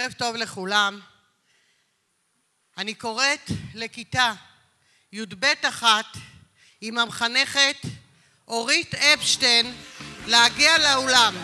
ערב טוב לכולם. אני קוראת לכיתה י"ב-1 עם המחנכת אורית אפשטיין להגיע לאולם.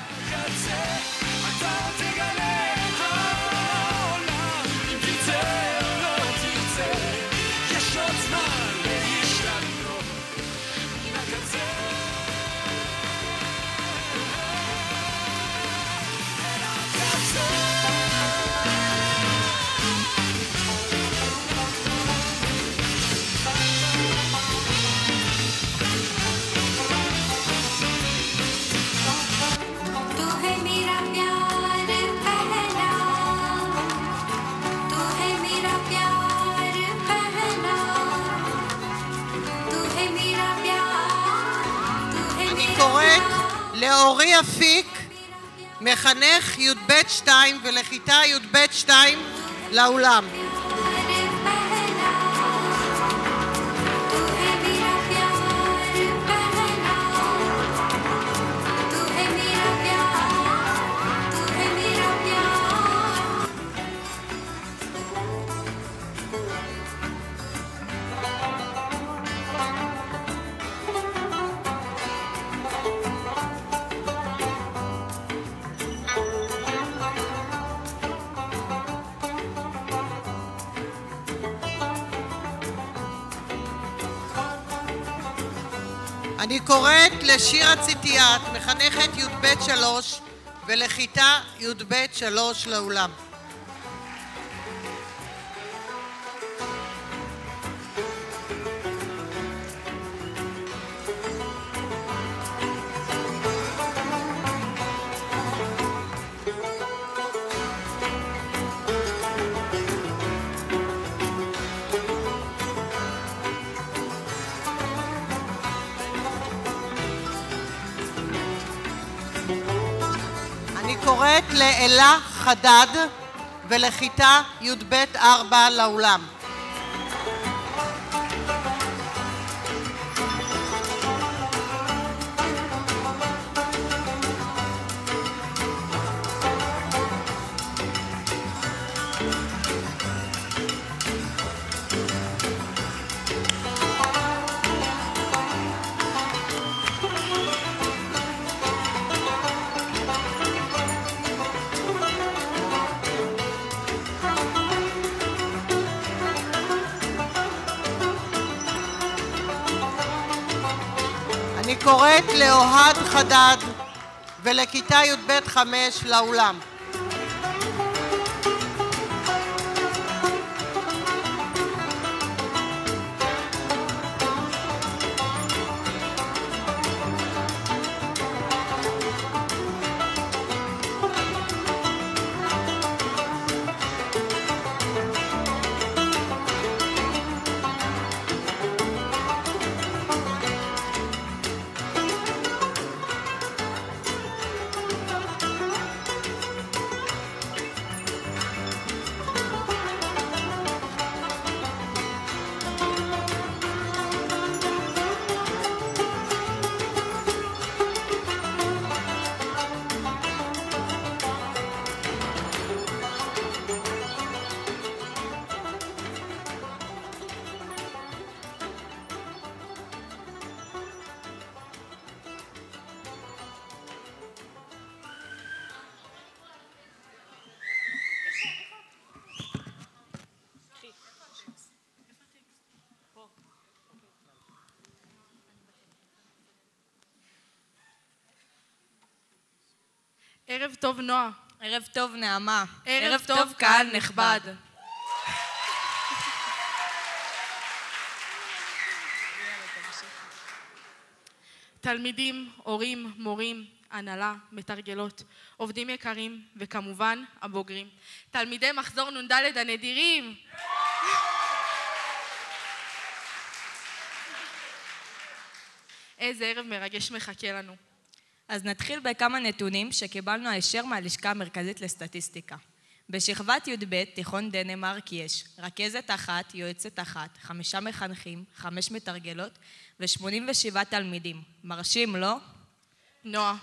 לאורי אפיק, מחנך י"ב-2 ולכיתה י"ב-2 לאולם. אני קוראת לשירה ציטיית, מחנכת י"ב-3 ולכיתה י"ב-3 לאולם. קוראת לאלה חדד ולכיתה י"ב-4 לאולם. אני קוראת לאוהד חדד ולכיתה י"ב-5 לאולם. ערב טוב נועה. ערב טוב נעמה. ערב טוב קהל נכבד. תלמידים, הורים, מורים, הנהלה, מתרגלות, עובדים יקרים וכמובן הבוגרים. תלמידי מחזור נ"ד הנדירים. איזה ערב מרגש מחכה לנו. אז נתחיל בכמה נתונים שקיבלנו הישר מהלשכה המרכזית לסטטיסטיקה. בשכבת י"ב תיכון דנמרק יש רכזת אחת, יועצת אחת, 5 מחנכים, 5 מתרגלות ו87 תלמידים. מרשים, לא? נועה,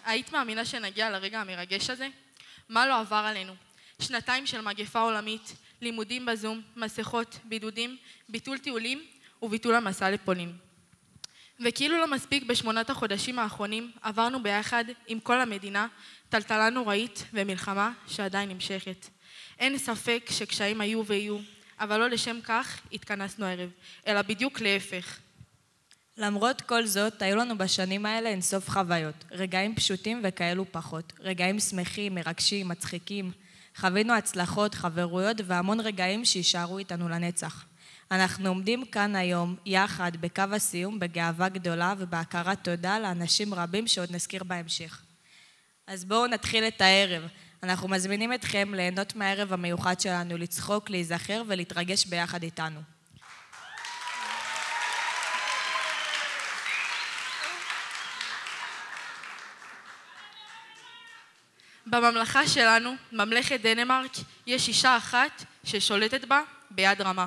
היית מאמינה שנגיע לרגע המרגש הזה? מה לא עבר עלינו? 2 של מגפה עולמית, לימודים בזום, מסכות, בידודים, ביטול טיולים וביטול המסע לפולין. וכאילו לא מספיק ב8 החודשים האחרונים, עברנו ביחד עם כל המדינה טלטלה נוראית ומלחמה שעדיין נמשכת. אין ספק שקשיים היו ויהיו, אבל לא לשם כך התכנסנו הערב, אלא בדיוק להפך. למרות כל זאת, היו לנו בשנים האלה אינסוף חוויות, רגעים פשוטים וכאלו פחות, רגעים שמחים, מרגשים, מצחיקים, חווינו הצלחות, חברויות והמון רגעים שישארו איתנו לנצח. אנחנו עומדים כאן היום, יחד, בקו הסיום, בגאווה גדולה ובהכרת תודה לאנשים רבים שעוד נזכיר בהמשך. אז בואו נתחיל את הערב. אנחנו מזמינים אתכם ליהנות מהערב המיוחד שלנו, לצחוק, להיזכר ולהתרגש ביחד איתנו. בממלכה שלנו, ממלכת דנמרק, יש אישה אחת ששולטת בה ביד רמה.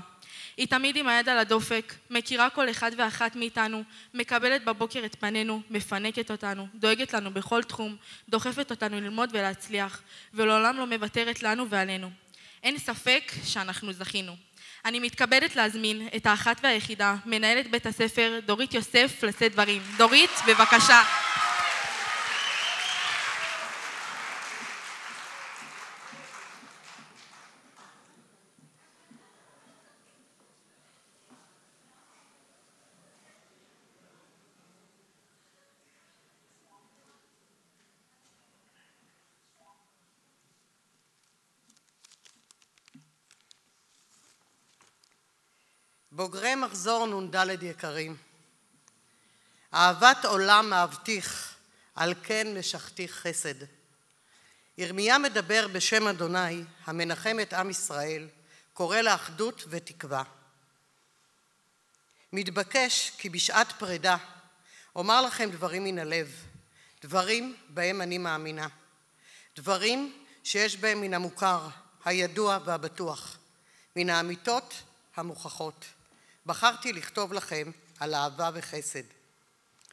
היא תמיד עם היד על הדופק, מכירה כל אחד ואחת מאיתנו, מקבלת בבוקר את פנינו, מפנקת אותנו, דואגת לנו בכל תחום, דוחפת אותנו ללמוד ולהצליח, ולעולם לא מוותרת לנו ועלינו. אין ספק שאנחנו זכינו. אני מתכבדת להזמין את האחת והיחידה, מנהלת בית הספר דורית יוסף, לשאת דברים. דורית, בבקשה. בוגרי מחזור נ"ד יקרים, אהבת עולם אהבתיך, על כן משכתיך חסד. ירמיה מדבר בשם אדוני, המנחם את עם ישראל, קורא לאחדות ותקווה. מתבקש כי בשעת פרידה אומר לכם דברים מן הלב, דברים בהם אני מאמינה, דברים שיש בהם מן המוכר, הידוע והבטוח, מן האמיתות המוכחות. בחרתי לכתוב לכם על אהבה וחסד.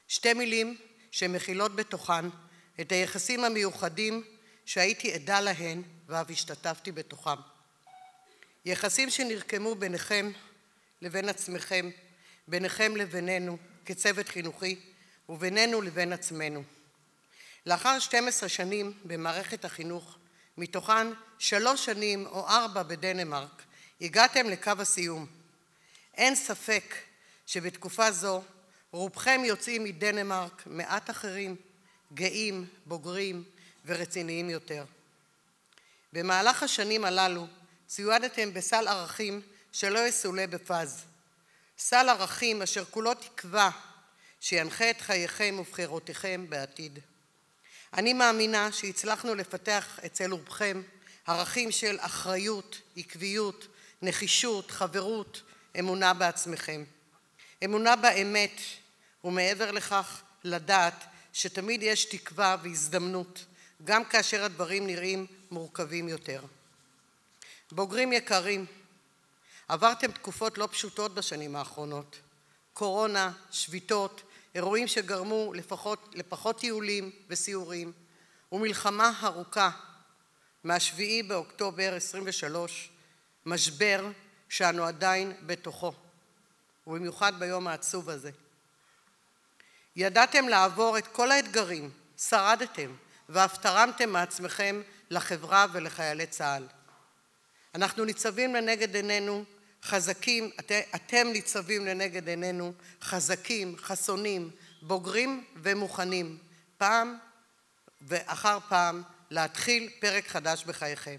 2 מילים שמכילות בתוכן את היחסים המיוחדים שהייתי עדה להן ואף השתתפתי בתוכם. יחסים שנרקמו ביניכם לבין עצמכם, ביניכם לבינינו כצוות חינוכי ובינינו לבין עצמנו. לאחר 12 שנים במערכת החינוך, מתוכן 3 שנים או 4 בדנמרק, הגעתם לקו הסיום. אין ספק שבתקופה זו רובכם יוצאים מדנמרק, מעט אחרים, גאים, בוגרים ורציניים יותר. במהלך השנים הללו צוידתם בסל ערכים שלא יסולא בפז. סל ערכים אשר כולו תקווה שינחה את חייכם ובחירותיכם בעתיד. אני מאמינה שהצלחנו לפתח אצל רובכם ערכים של אחריות, עקביות, נחישות, חברות, אמונה בעצמכם. אמונה באמת, ומעבר לכך לדעת שתמיד יש תקווה והזדמנות, גם כאשר הדברים נראים מורכבים יותר. בוגרים יקרים, עברתם תקופות לא פשוטות בשנים האחרונות. קורונה, שביתות, אירועים שגרמו לפחות טיולים וסיורים, ומלחמה ארוכה מה-7 באוקטובר 23, משבר שאנו עדיין בתוכו, ובמיוחד ביום העצוב הזה. ידעתם לעבור את כל האתגרים, שרדתם, ואף תרמתם מעצמכם לחברה ולחיילי צה"ל. אנחנו ניצבים לנגד עינינו חזקים, אתם ניצבים לנגד עינינו חזקים, חסונים, בוגרים ומוכנים, פעם ואחר פעם להתחיל פרק חדש בחייכם.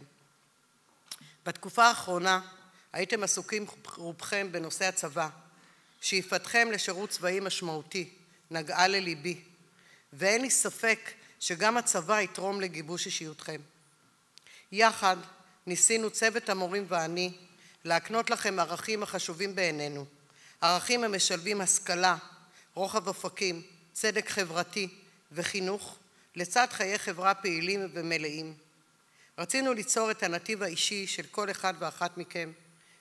בתקופה האחרונה הייתם עסוקים רובכם בנושא הצבא, שאיפתכם לשירות צבאי משמעותי נגעה לליבי, ואין לי ספק שגם הצבא יתרום לגיבוש אישיותכם. יחד ניסינו צוות המורים ואני להקנות לכם ערכים החשובים בעינינו, ערכים המשלבים השכלה, רוחב אופקים, צדק חברתי וחינוך, לצד חיי חברה פעילים ומלאים. רצינו ליצור את הנתיב האישי של כל אחד ואחת מכם,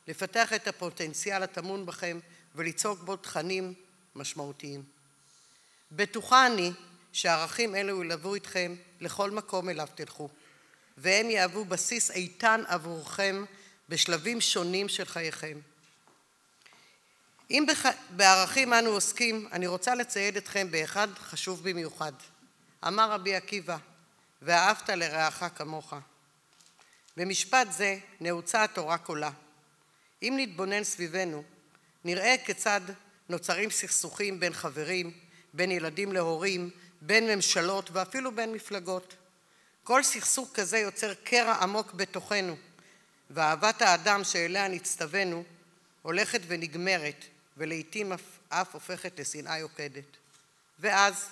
לפתח את הפוטנציאל הטמון בכם וליצוק בו תכנים משמעותיים. בטוחה אני שערכים אלו ילוו אתכם לכל מקום אליו תלכו, והם יהוו בסיס איתן עבורכם בשלבים שונים של חייכם. אם בערכים אנו עוסקים, אני רוצה לצייד אתכם באחד חשוב במיוחד. אמר רבי עקיבא, ואהבת לרעך כמוך. במשפט זה נעוצה התורה כולה. אם נתבונן סביבנו, נראה כיצד נוצרים סכסוכים בין חברים, בין ילדים להורים, בין ממשלות ואפילו בין מפלגות. כל סכסוך כזה יוצר קרע עמוק בתוכנו, ואהבת האדם שאליה נצטווינו הולכת ונגמרת, ולעיתים אף הופכת לשנאה יוקדת. ואז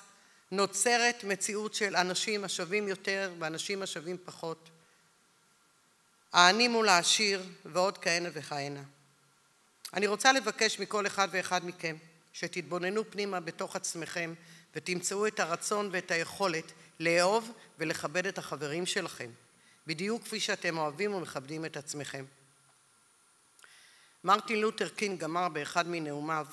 נוצרת מציאות של אנשים השווים יותר ואנשים השווים פחות, העני מול העשיר ועוד כהנה וכהנה. אני רוצה לבקש מכל אחד ואחד מכם שתתבוננו פנימה בתוך עצמכם ותמצאו את הרצון ואת היכולת לאהוב ולכבד את החברים שלכם, בדיוק כפי שאתם אוהבים ומכבדים את עצמכם. מרטין לותר קינג אמר באחד מנאומיו,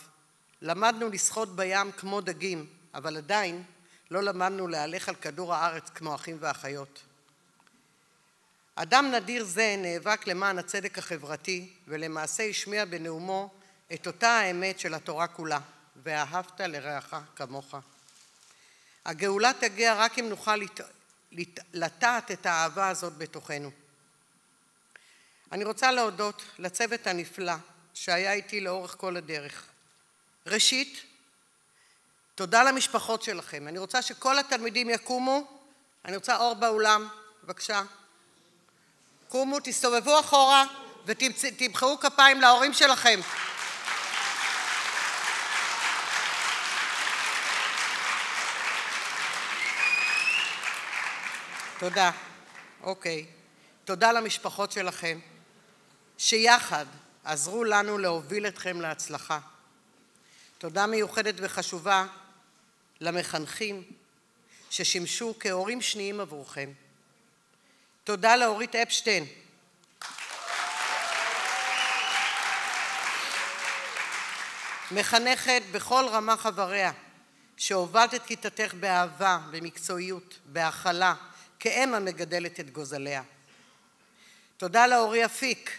למדנו לשחות בים כמו דגים, אבל עדיין לא למדנו להלך על כדור הארץ כמו אחים ואחיות. אדם נדיר זה נאבק למען הצדק החברתי, ולמעשה השמיע בנאומו את אותה האמת של התורה כולה, ואהבת לרעך כמוך. הגאולה תגיע רק אם נוכל לטעת את האהבה הזאת בתוכנו. אני רוצה להודות לצוות הנפלא שהיה איתי לאורך כל הדרך. ראשית, תודה למשפחות שלכם. אני רוצה שכל התלמידים יקומו. אני רוצה אור באולם, בבקשה. קומו, תסתובבו אחורה ותמחאו כפיים להורים שלכם. תודה. אוקיי. תודה למשפחות שלכם, שיחד עזרו לנו להוביל אתכם להצלחה. תודה מיוחדת וחשובה למחנכים ששימשו כהורים שניים עבורכם. תודה לאורית אפשטיין. מחנכת בכל רמה חבריה, שהובלת את כיתתך באהבה, במקצועיות, בהכלה, כאם המגדלת את גוזליה. תודה לאורי אפיק,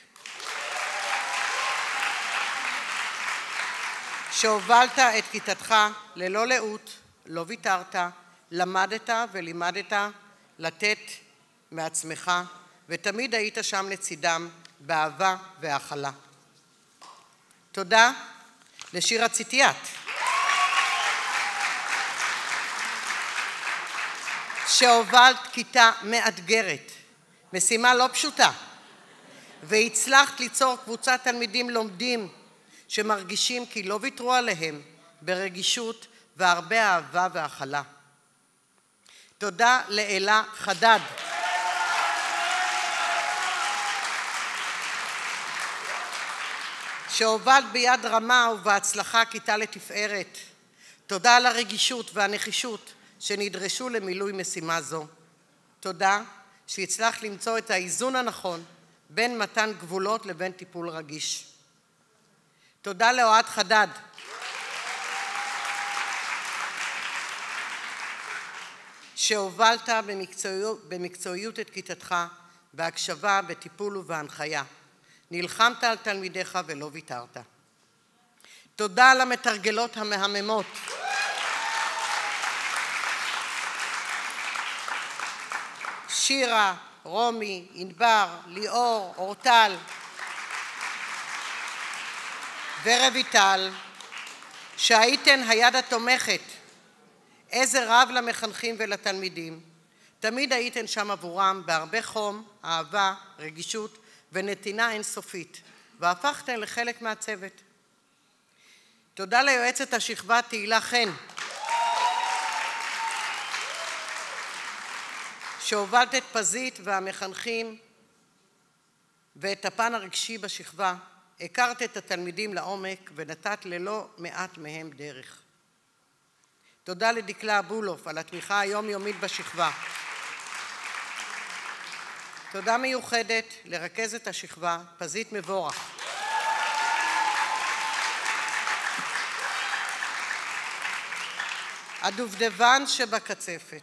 שהובלת את כיתתך ללא לאות, לא ויתרת, למדת ולימדת לתת מעצמך, ותמיד היית שם לצידם באהבה והכלה. תודה לשירה ציטיאט, שהובלת כיתה מאתגרת, משימה לא פשוטה, והצלחת ליצור קבוצת תלמידים לומדים שמרגישים כי לא ויתרו עליהם ברגישות והרבה אהבה והכלה. תודה לאלה חדד, שהובלת ביד רמה ובהצלחה כיתה לתפארת. תודה על הרגישות והנחישות שנדרשו למילוי משימה זו. תודה שהצלחת למצוא את האיזון הנכון בין מתן גבולות לבין טיפול רגיש. תודה לאוהד חדד, שהובלת במקצועיות את כיתתך, בהקשבה, בטיפול ובהנחיה. נלחמת על תלמידיך ולא ויתרת. תודה למתרגלות המהממות, שירה, רומי, ענבר, ליאור, אורטל ורביטל, שהייתן היד התומכת, עזר רב למחנכים ולתלמידים. תמיד הייתן שם עבורם בהרבה חום, אהבה, רגישות ונתינה אינסופית, והפכתן לחלק מהצוות. תודה ליועצת השכבה תהילה חן, שהובלת את פזית והמחנכים ואת הפן הרגשי בשכבה. הכרת את התלמידים לעומק ונתת ללא מעט מהם דרך. תודה לדקלה אבולוף על התמיכה היומיומית בשכבה. תודה מיוחדת לרכזת השכבה, פזית מבורך. הדובדבן שבקצפת.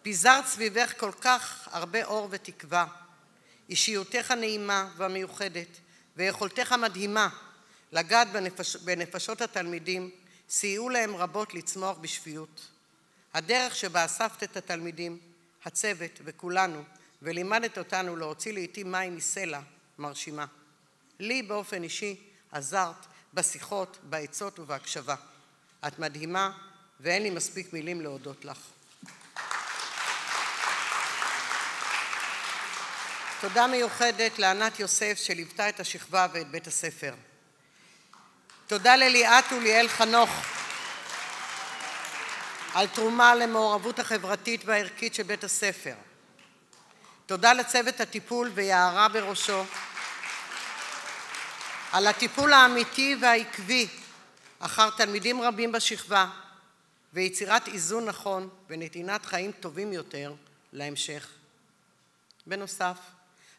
פיזרת סביבך כל כך הרבה אור ותקווה. אישיותך הנעימה והמיוחדת ויכולתך המדהימה לגעת בנפשות התלמידים סייעו להם רבות לצמוח בשפיות. הדרך שבה אספת את התלמידים, הצוות וכולנו ולימדת אותנו להוציא לעתים מים מסלע מרשימה. לי באופן אישי עזרת בשיחות, בעצות ובהקשבה. את מדהימה ואין לי מספיק מילים להודות לך. תודה מיוחדת לענת יוסף שליוותה את השכבה ואת בית הספר. תודה לליאת וליאל חנוך על תרומה למעורבות החברתית והערכית של בית הספר. תודה לצוות הטיפול ויערה בראשו על הטיפול האמיתי והעקבי אחר תלמידים רבים בשכבה ויצירת איזון נכון ונתינת חיים טובים יותר להמשך. בנוסף,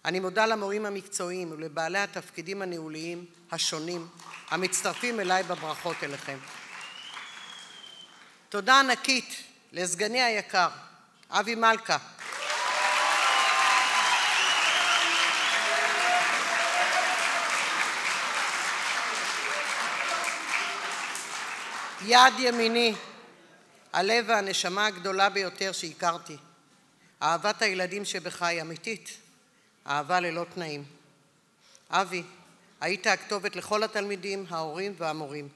אני מודה למורים המקצועיים ולבעלי התפקידים הניהוליים השונים המצטרפים אליי בברכות אליכם. תודה ענקית לסגני היקר, אבי מלכה, יד ימיני, הלב והנשמה הגדולה ביותר שהכרתי. אהבת הילדים שבך היא אמיתית, אהבה ללא תנאים. אבי, היית הכתובת לכל התלמידים, ההורים והמורים.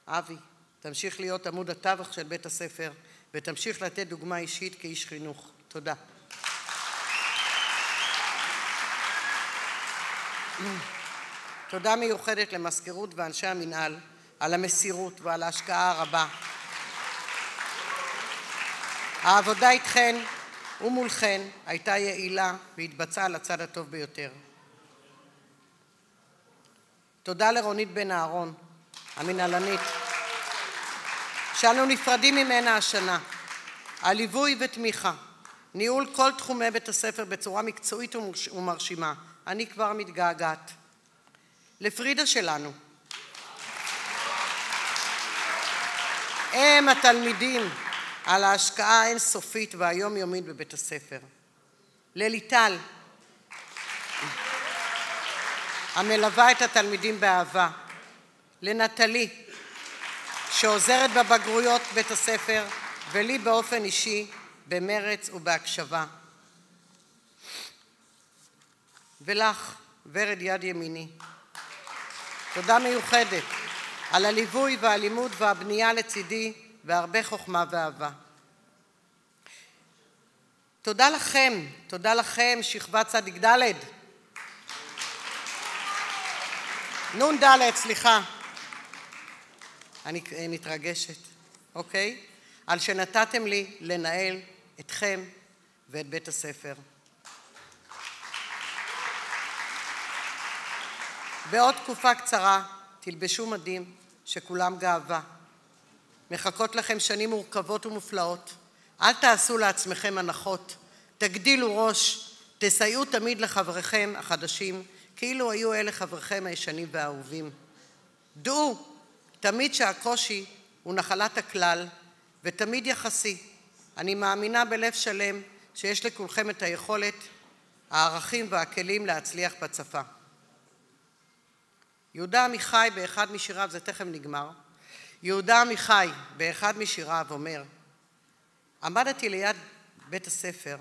אבי, תמשיך להיות עמוד התווך של בית הספר ותמשיך לתת דוגמה אישית כאיש חינוך. תודה. תודה מיוחדת למזכירות ואנשי המנהל על המסירות ועל ההשקעה הרבה. העבודה איתכן ומולכן הייתה יעילה והתבצעה על הצד הטוב ביותר. תודה לרונית בן אהרון, המנהלנית, שאנו נפרדים ממנה השנה. הליווי ותמיכה, ניהול כל תחומי בית הספר בצורה מקצועית ומרשימה. אני כבר מתגעגעת. לפרידה שלנו, הם התלמידים על ההשקעה האינסופית והיומיומית בבית הספר. לליטל, המלווה את התלמידים באהבה. לנטלי, שעוזרת בבגרויות בית הספר, ולי באופן אישי במרץ ובהקשבה. ולך, ורד יד ימיני, תודה מיוחדת על הליווי והלימוד והבנייה לצידי והרבה חוכמה ואהבה. תודה לכם, שכבה צדיק ד' נון ד', סליחה. אני מתרגשת, אוקיי? על שנתתם לי לנהל אתכם ואת בית הספר. בעוד תקופה קצרה תלבשו מדים שכולם גאווה. מחכות לכם שנים מורכבות ומופלאות. אל תעשו לעצמכם הנחות. תגדילו ראש, תסייעו תמיד לחבריכם החדשים, כאילו היו אלה חבריכם הישנים והאהובים. דעו תמיד שהקושי הוא נחלת הכלל ותמיד יחסי. אני מאמינה בלב שלם שיש לכולכם את היכולת, הערכים והכלים להצליח בצפה. יהודה עמיחי באחד משיריו, זה תכף נגמר, יהודה עמיחי באחד משיריו אומר, עמדתי ליד בית הספר,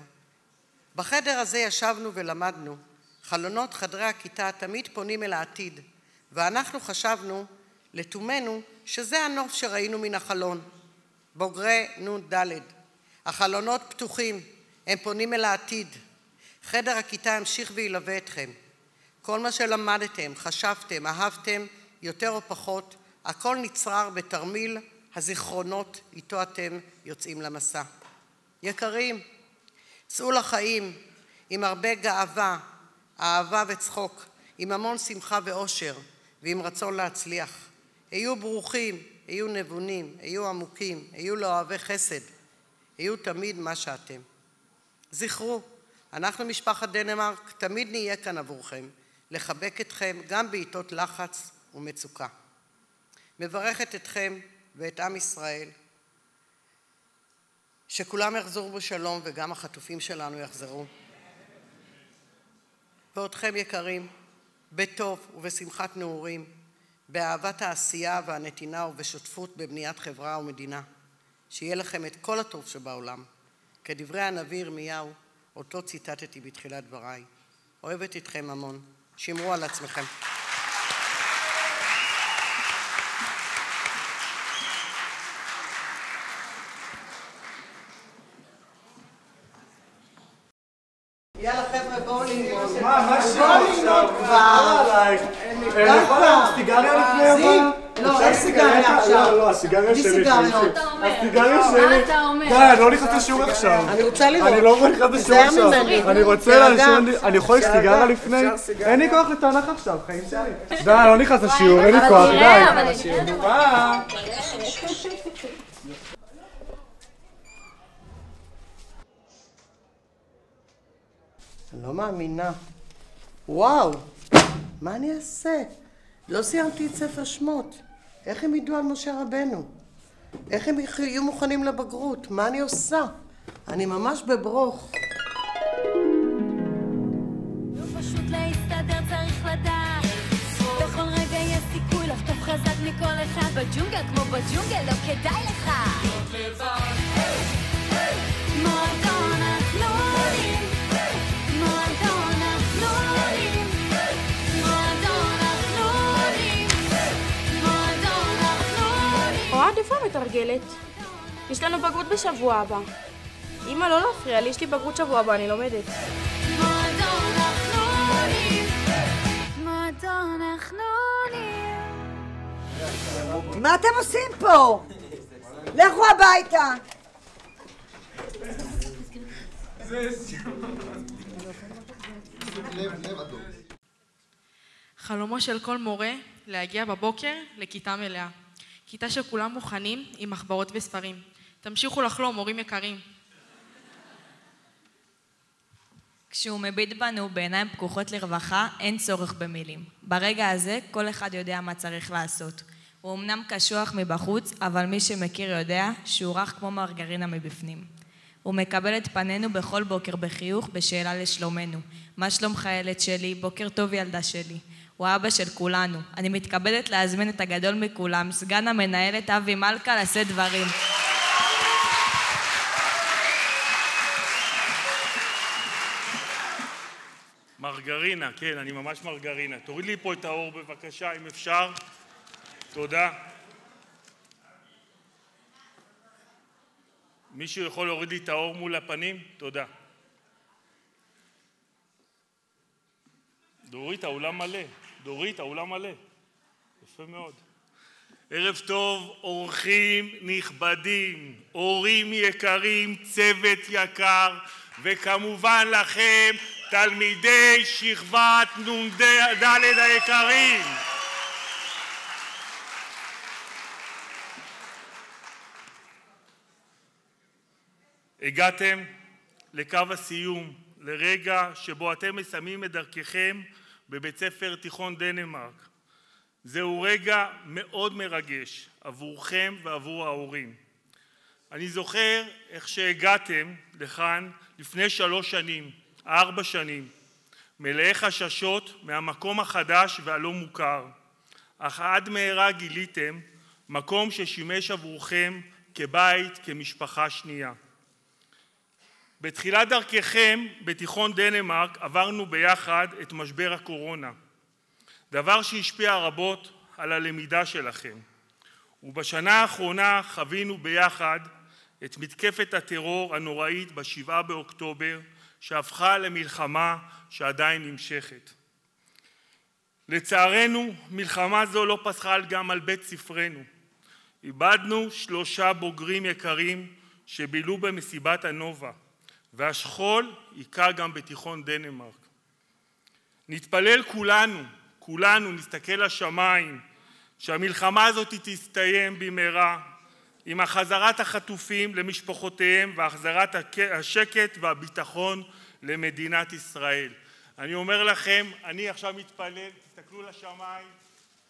בחדר הזה ישבנו ולמדנו, חלונות חדרי הכיתה תמיד פונים אל העתיד, ואנחנו חשבנו לתומנו שזה הנוף שראינו מן החלון. בוגרי נון ד', החלונות פתוחים, הם פונים אל העתיד. חדר הכיתה ימשיך וילווה אתכם. כל מה שלמדתם, חשבתם, אהבתם, יותר או פחות, הכל נצרר בתרמיל הזיכרונות איתו אתם יוצאים למסע. יקרים, צאו לחיים עם הרבה גאווה, אהבה וצחוק, עם המון שמחה ואושר ועם רצון להצליח. היו ברוכים, היו נבונים, היו עמוקים, היו לאוהבי חסד, היו תמיד מה שאתם. זכרו, אנחנו משפחת דנמרק תמיד נהיה כאן עבורכם, לחבק אתכם גם בעיתות לחץ ומצוקה. מברכת אתכם ואת עם ישראל שכולם יחזרו בשלום וגם החטופים שלנו יחזרו. ואותכם יקרים, בטוב ובשמחת נעורים, באהבת העשייה והנתינה ובשותפות בבניית חברה ומדינה, שיהיה לכם את כל הטוב שבעולם, כדברי הנביא ירמיהו, אותו ציטטתי בתחילת דבריי. אוהבת אתכם המון, שמרו על עצמכם. יאללה חבר'ה, בואו ללמוד. מה ללמוד כבר? אני יכול לעשות סיגריה לפני הבא? לא, אין סיגריה עכשיו. לא, הסיגריה שלי. סיגריות. הסיגריה שלי. די, אני לא נכנס לשיעור עכשיו. אני רוצה לראות. אני לא נכנס לשיעור עכשיו. אני רוצה לעשן, אני יכול סיגריה לפני? אין לי כוח לתנ"ך עכשיו, חיים שלי. די, אני לא נכנס לשיעור, אין לי כוח, די. אני לא מאמינה. וואו, מה אני אעשה? לא סיימתי את ספר שמות. איך הם ידעו על משה רבנו? איך הם יהיו מוכנים לבגרות? מה אני עושה? אני ממש בברוך. לא פשוט להסתדר, צריך לדעת. בכל רגע יש סיכוי לחטוף חזק מכל אחד בג'ונגל, כמו בג'ונגל, לא כדאי לך. מועדון החלולים, מועדון החלולים, מועדון החלולים, מועדון החלולים. אוהד, איפה המתרגלת? יש לנו בגרות בשבוע הבא. אמא, לא להפריע לי, יש לי בגרות שבוע הבא, אני לומדת. מועדון החלולים, מועדון החלולים. מה אתם עושים פה? לכו הביתה. חלומו של כל מורה להגיע בבוקר לכיתה מלאה. כיתה שכולם מוכנים עם מחברות וספרים. תמשיכו לחלום, מורים יקרים. כשהוא מביט בנו בעיניים פקוחות לרווחה, אין צורך במילים. ברגע הזה כל אחד יודע מה צריך לעשות. הוא אמנם קשוח מבחוץ, אבל מי שמכיר יודע שהוא רך כמו מרגרינה מבפנים. הוא מקבל את פנינו בכל בוקר בחיוך בשאלה לשלומנו. מה שלומך ילד שלי? בוקר טוב ילדה שלי. הוא האבא של כולנו. אני מתכבדת להזמין את הגדול מכולם, סגן המנהלת אבי מלכה, לשאת דברים. מרגרינה, כן, אני ממש מרגרינה. תוריד לי פה את האור בבקשה, אם אפשר. תודה. מישהו יכול להוריד לי את האור מול הפנים? תודה. דורית, האולם מלא. דורית, האולם מלא. יפה מאוד. ערב טוב, אורחים נכבדים, הורים יקרים, צוות יקר, וכמובן לכם, תלמידי שכבת נ"ד היקרים. הגעתם לקו הסיום, לרגע שבו אתם מסיימים את דרככם בבית ספר תיכון דנמרק. זהו רגע מאוד מרגש עבורכם ועבור ההורים. אני זוכר איך שהגעתם לכאן לפני 3 שנים, 4 שנים, מלאי חששות מהמקום החדש והלא מוכר, אך עד מהרה גיליתם מקום ששימש עבורכם כבית, כמשפחה שנייה. בתחילת דרככם בתיכון דנמרק עברנו ביחד את משבר הקורונה, דבר שהשפיע רבות על הלמידה שלכם. ובשנה האחרונה חווינו ביחד את מתקפת הטרור הנוראית ב7 באוקטובר, שהפכה למלחמה שעדיין נמשכת. לצערנו, מלחמה זו לא פסחה גם על בית ספרנו. איבדנו 3 בוגרים יקרים שבילו במסיבת הנובה, והשכול היכה גם בתיכון דנמרק. נתפלל כולנו נסתכל לשמיים, שהמלחמה הזאת תסתיים במהרה, עם החזרת החטופים למשפחותיהם והחזרת השקט והביטחון למדינת ישראל. אני אומר לכם, אני עכשיו מתפלל, תסתכלו לשמיים,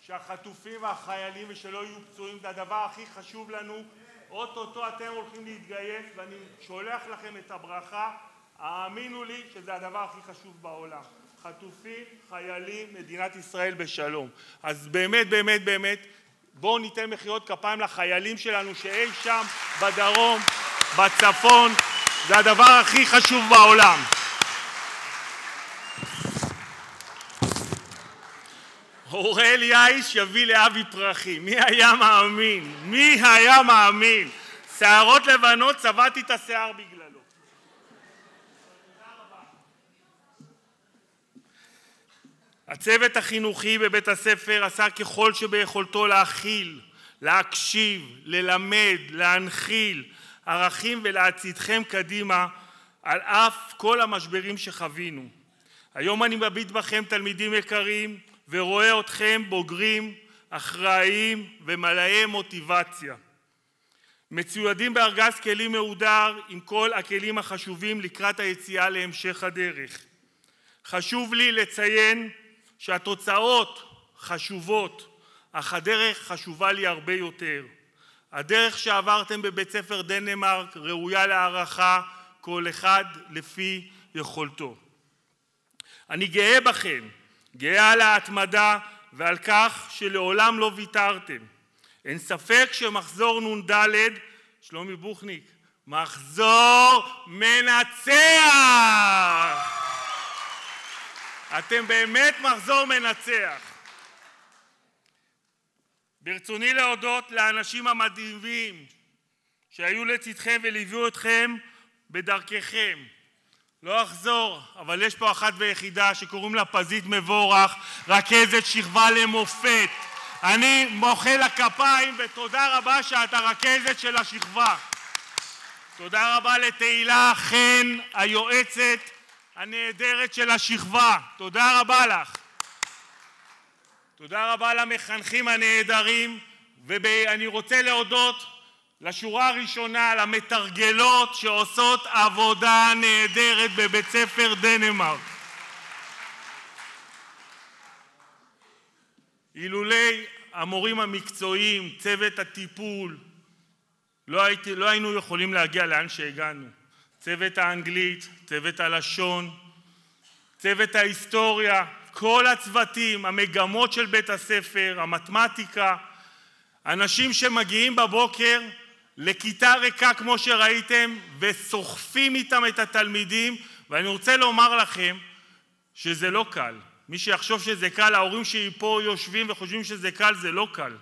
שהחטופים והחיילים ושלא יהיו פצועים, זה הדבר הכי חשוב לנו, אוטוטו אתם הולכים להתגייס, ואני שולח לכם את הברכה. האמינו לי שזה הדבר הכי חשוב בעולם. חטופים, חיילים, מדינת ישראל בשלום. אז באמת, באמת, באמת, בואו ניתן מחיאות כפיים לחיילים שלנו שאי שם בדרום, בצפון, זה הדבר הכי חשוב בעולם. אוראל יאיש יביא לאבי פרחים. מי היה מאמין? מי היה מאמין? שערות לבנות, צבעתי את השיער בגללו. הצוות החינוכי בבית הספר עשה ככל שביכולתו להכיל, להקשיב, ללמד, להנחיל ערכים ולהצעידכם קדימה על אף כל המשברים שחווינו. היום אני מביט בכם תלמידים יקרים ורואה אתכם בוגרים, אחראיים ומלאי מוטיבציה. מצוידים בארגז כלים מהודר עם כל הכלים החשובים לקראת היציאה להמשך הדרך. חשוב לי לציין שהתוצאות חשובות, אך הדרך חשובה לי הרבה יותר. הדרך שעברתם בבית ספר דנמרק ראויה להערכה, כל אחד לפי יכולתו. אני גאה בכם, גאה על ההתמדה ועל כך שלעולם לא ויתרתם. אין ספק שמחזור נ"ד, שלומי בוכניק, מחזור מנצח! אתם באמת מחזור מנצח. ברצוני להודות לאנשים המדהימים שהיו לצדכם וליוו אתכם בדרככם. לא אחזור, אבל יש פה אחת ויחידה שקוראים לה פזית מבורך, רכזת שכבה למופת. אני מוחא לה כפיים ותודה רבה שאת הרכזת של השכבה. תודה רבה לתהילה חן, היועצת הנהדרת של השכבה. תודה רבה לך. תודה רבה למחנכים הנהדרים, ואני רוצה להודות לשורה הראשונה, למתרגלות שעושות עבודה נהדרת בבית ספר דנמרק. אילולי המורים המקצועיים, צוות הטיפול, לא היינו יכולים להגיע לאן שהגענו. צוות האנגלית, צוות הלשון, צוות ההיסטוריה, כל הצוותים, המגמות של בית הספר, המתמטיקה, אנשים שמגיעים בבוקר לכיתה ריקה כמו שראיתם וסוחפים איתם את התלמידים, ואני רוצה לומר לכם שזה לא קל. מי שיחשוב שזה קל, ההורים שפה יושבים וחושבים שזה קל, זה לא קל.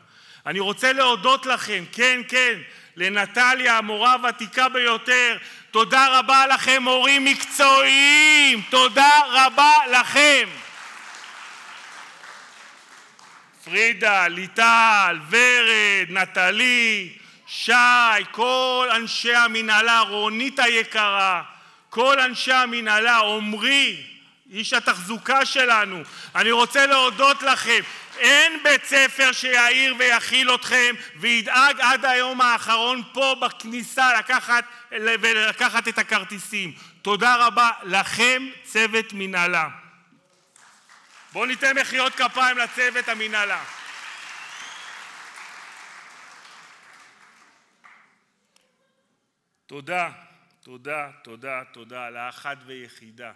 אני רוצה להודות לכם, כן, כן, לנטליה, המורה הוותיקה ביותר. תודה רבה לכם, מורים מקצועיים. תודה רבה לכם. פרידה, ליטל, ורד, נטלי, שי, כל אנשי המנהלה, רונית היקרה, כל אנשי המנהלה, עומרי, איש התחזוקה שלנו. אני רוצה להודות לכם. אין בית ספר שיעיר ויכיל אתכם וידאג עד היום האחרון פה בכניסה לקחת את הכרטיסים. תודה רבה לכם, צוות מנהלה. בואו ניתן מחיאות כפיים לצוות המנהלה. תודה, תודה, תודה, תודה על האחת ויחידה.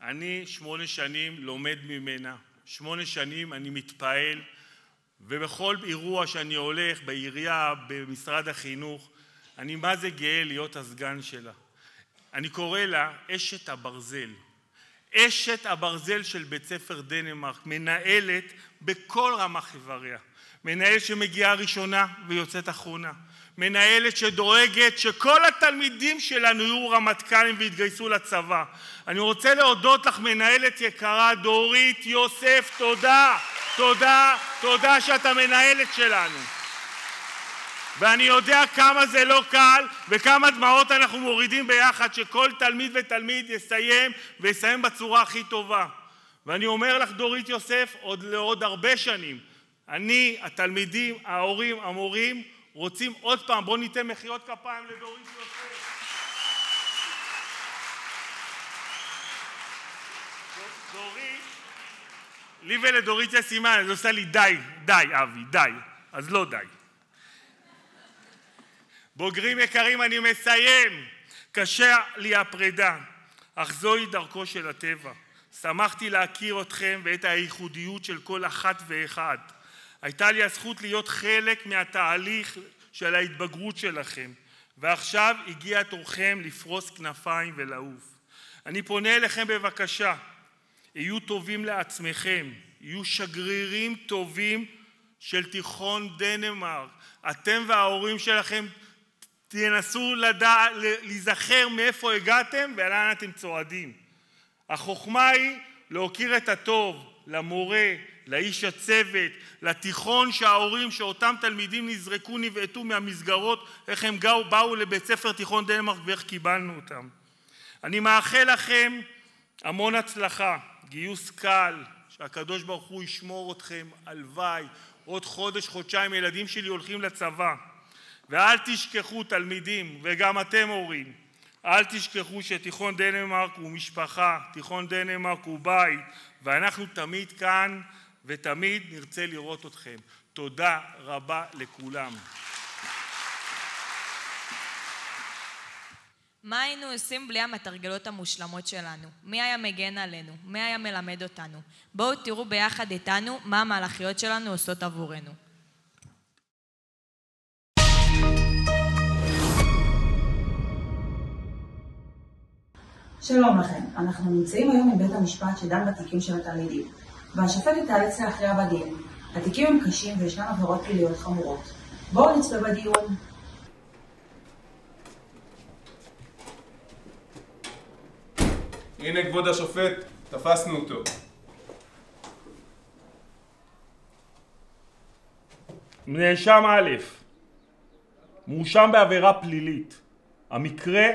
אני 8 שנים לומד ממנה. 8 שנים אני מתפעל, ובכל אירוע שאני הולך, בעירייה, במשרד החינוך, אני מה זה גאה להיות הסגן שלה. אני קורא לה אשת הברזל. אשת הברזל של בית ספר דנמרק, מנהלת בכל רמ"ח איבריה. מנהלת שמגיעה ראשונה ויוצאת אחרונה. מנהלת שדואגת שכל התלמידים שלנו יהיו רמטכ"לים ויתגייסו לצבא. אני רוצה להודות לך, מנהלת יקרה, דורית יוסף, תודה, תודה, תודה שאתה מנהלת שלנו. ואני יודע כמה זה לא קל וכמה דמעות אנחנו מורידים ביחד שכל תלמיד ותלמיד יסיים בצורה הכי טובה. ואני אומר לך, דורית יוסף, עוד הרבה שנים, אני, התלמידים, ההורים, המורים, רוצים עוד פעם, בואו ניתן מחיאות כפיים לדורית יוסף. דורית, לי ולדורית יש סימן, זה עושה לי די, די אבי, די, אז לא די. בוגרים יקרים, אני מסיים. קשה לי הפרידה, אך זוהי דרכו של הטבע. שמחתי להכיר אתכם ואת הייחודיות של כל אחת ואחד. הייתה לי הזכות להיות חלק מהתהליך של ההתבגרות שלכם, ועכשיו הגיע תורכם לפרוס כנפיים ולעוף. אני פונה אליכם בבקשה, יהיו טובים לעצמכם, יהיו שגרירים טובים של תיכון דנמרק. אתם וההורים שלכם תנסו להיזכר מאיפה הגעתם ולאן אתם צועדים. החוכמה היא להוקיר את הטוב, למורה, לאיש הצוות, לתיכון שההורים שאותם תלמידים נזרקו, נבעטו מהמסגרות, איך הם באו לבית ספר תיכון דנמרק ואיך קיבלנו אותם. אני מאחל לכם המון הצלחה, גיוס קל, שהקדוש ברוך הוא ישמור אתכם, הלוואי, עוד חודש, חודשיים ילדים שלי הולכים לצבא. ואל תשכחו תלמידים, וגם אתם הורים, אל תשכחו שתיכון דנמרק הוא משפחה, תיכון דנמרק הוא בית, ואנחנו תמיד כאן ותמיד נרצה לראות אתכם. תודה רבה לכולם. מה היינו עושים בלי המתרגלות המושלמות שלנו? מי היה מגן עלינו? מי היה מלמד אותנו? בואו תראו ביחד איתנו מה המלאכיות שלנו עושות עבורנו. שלום לכם, אנחנו נמצאים היום בבית המשפט שדן בתיקים של התלמידים, והשופטת תיאלץ להכריע בדין. התיקים הם קשים וישנן עבירות פליליות חמורות. בואו נצפה בדיון. הנה כבוד השופט, תפסנו אותו. נאשם א', מואשם בעבירה פלילית. המקרה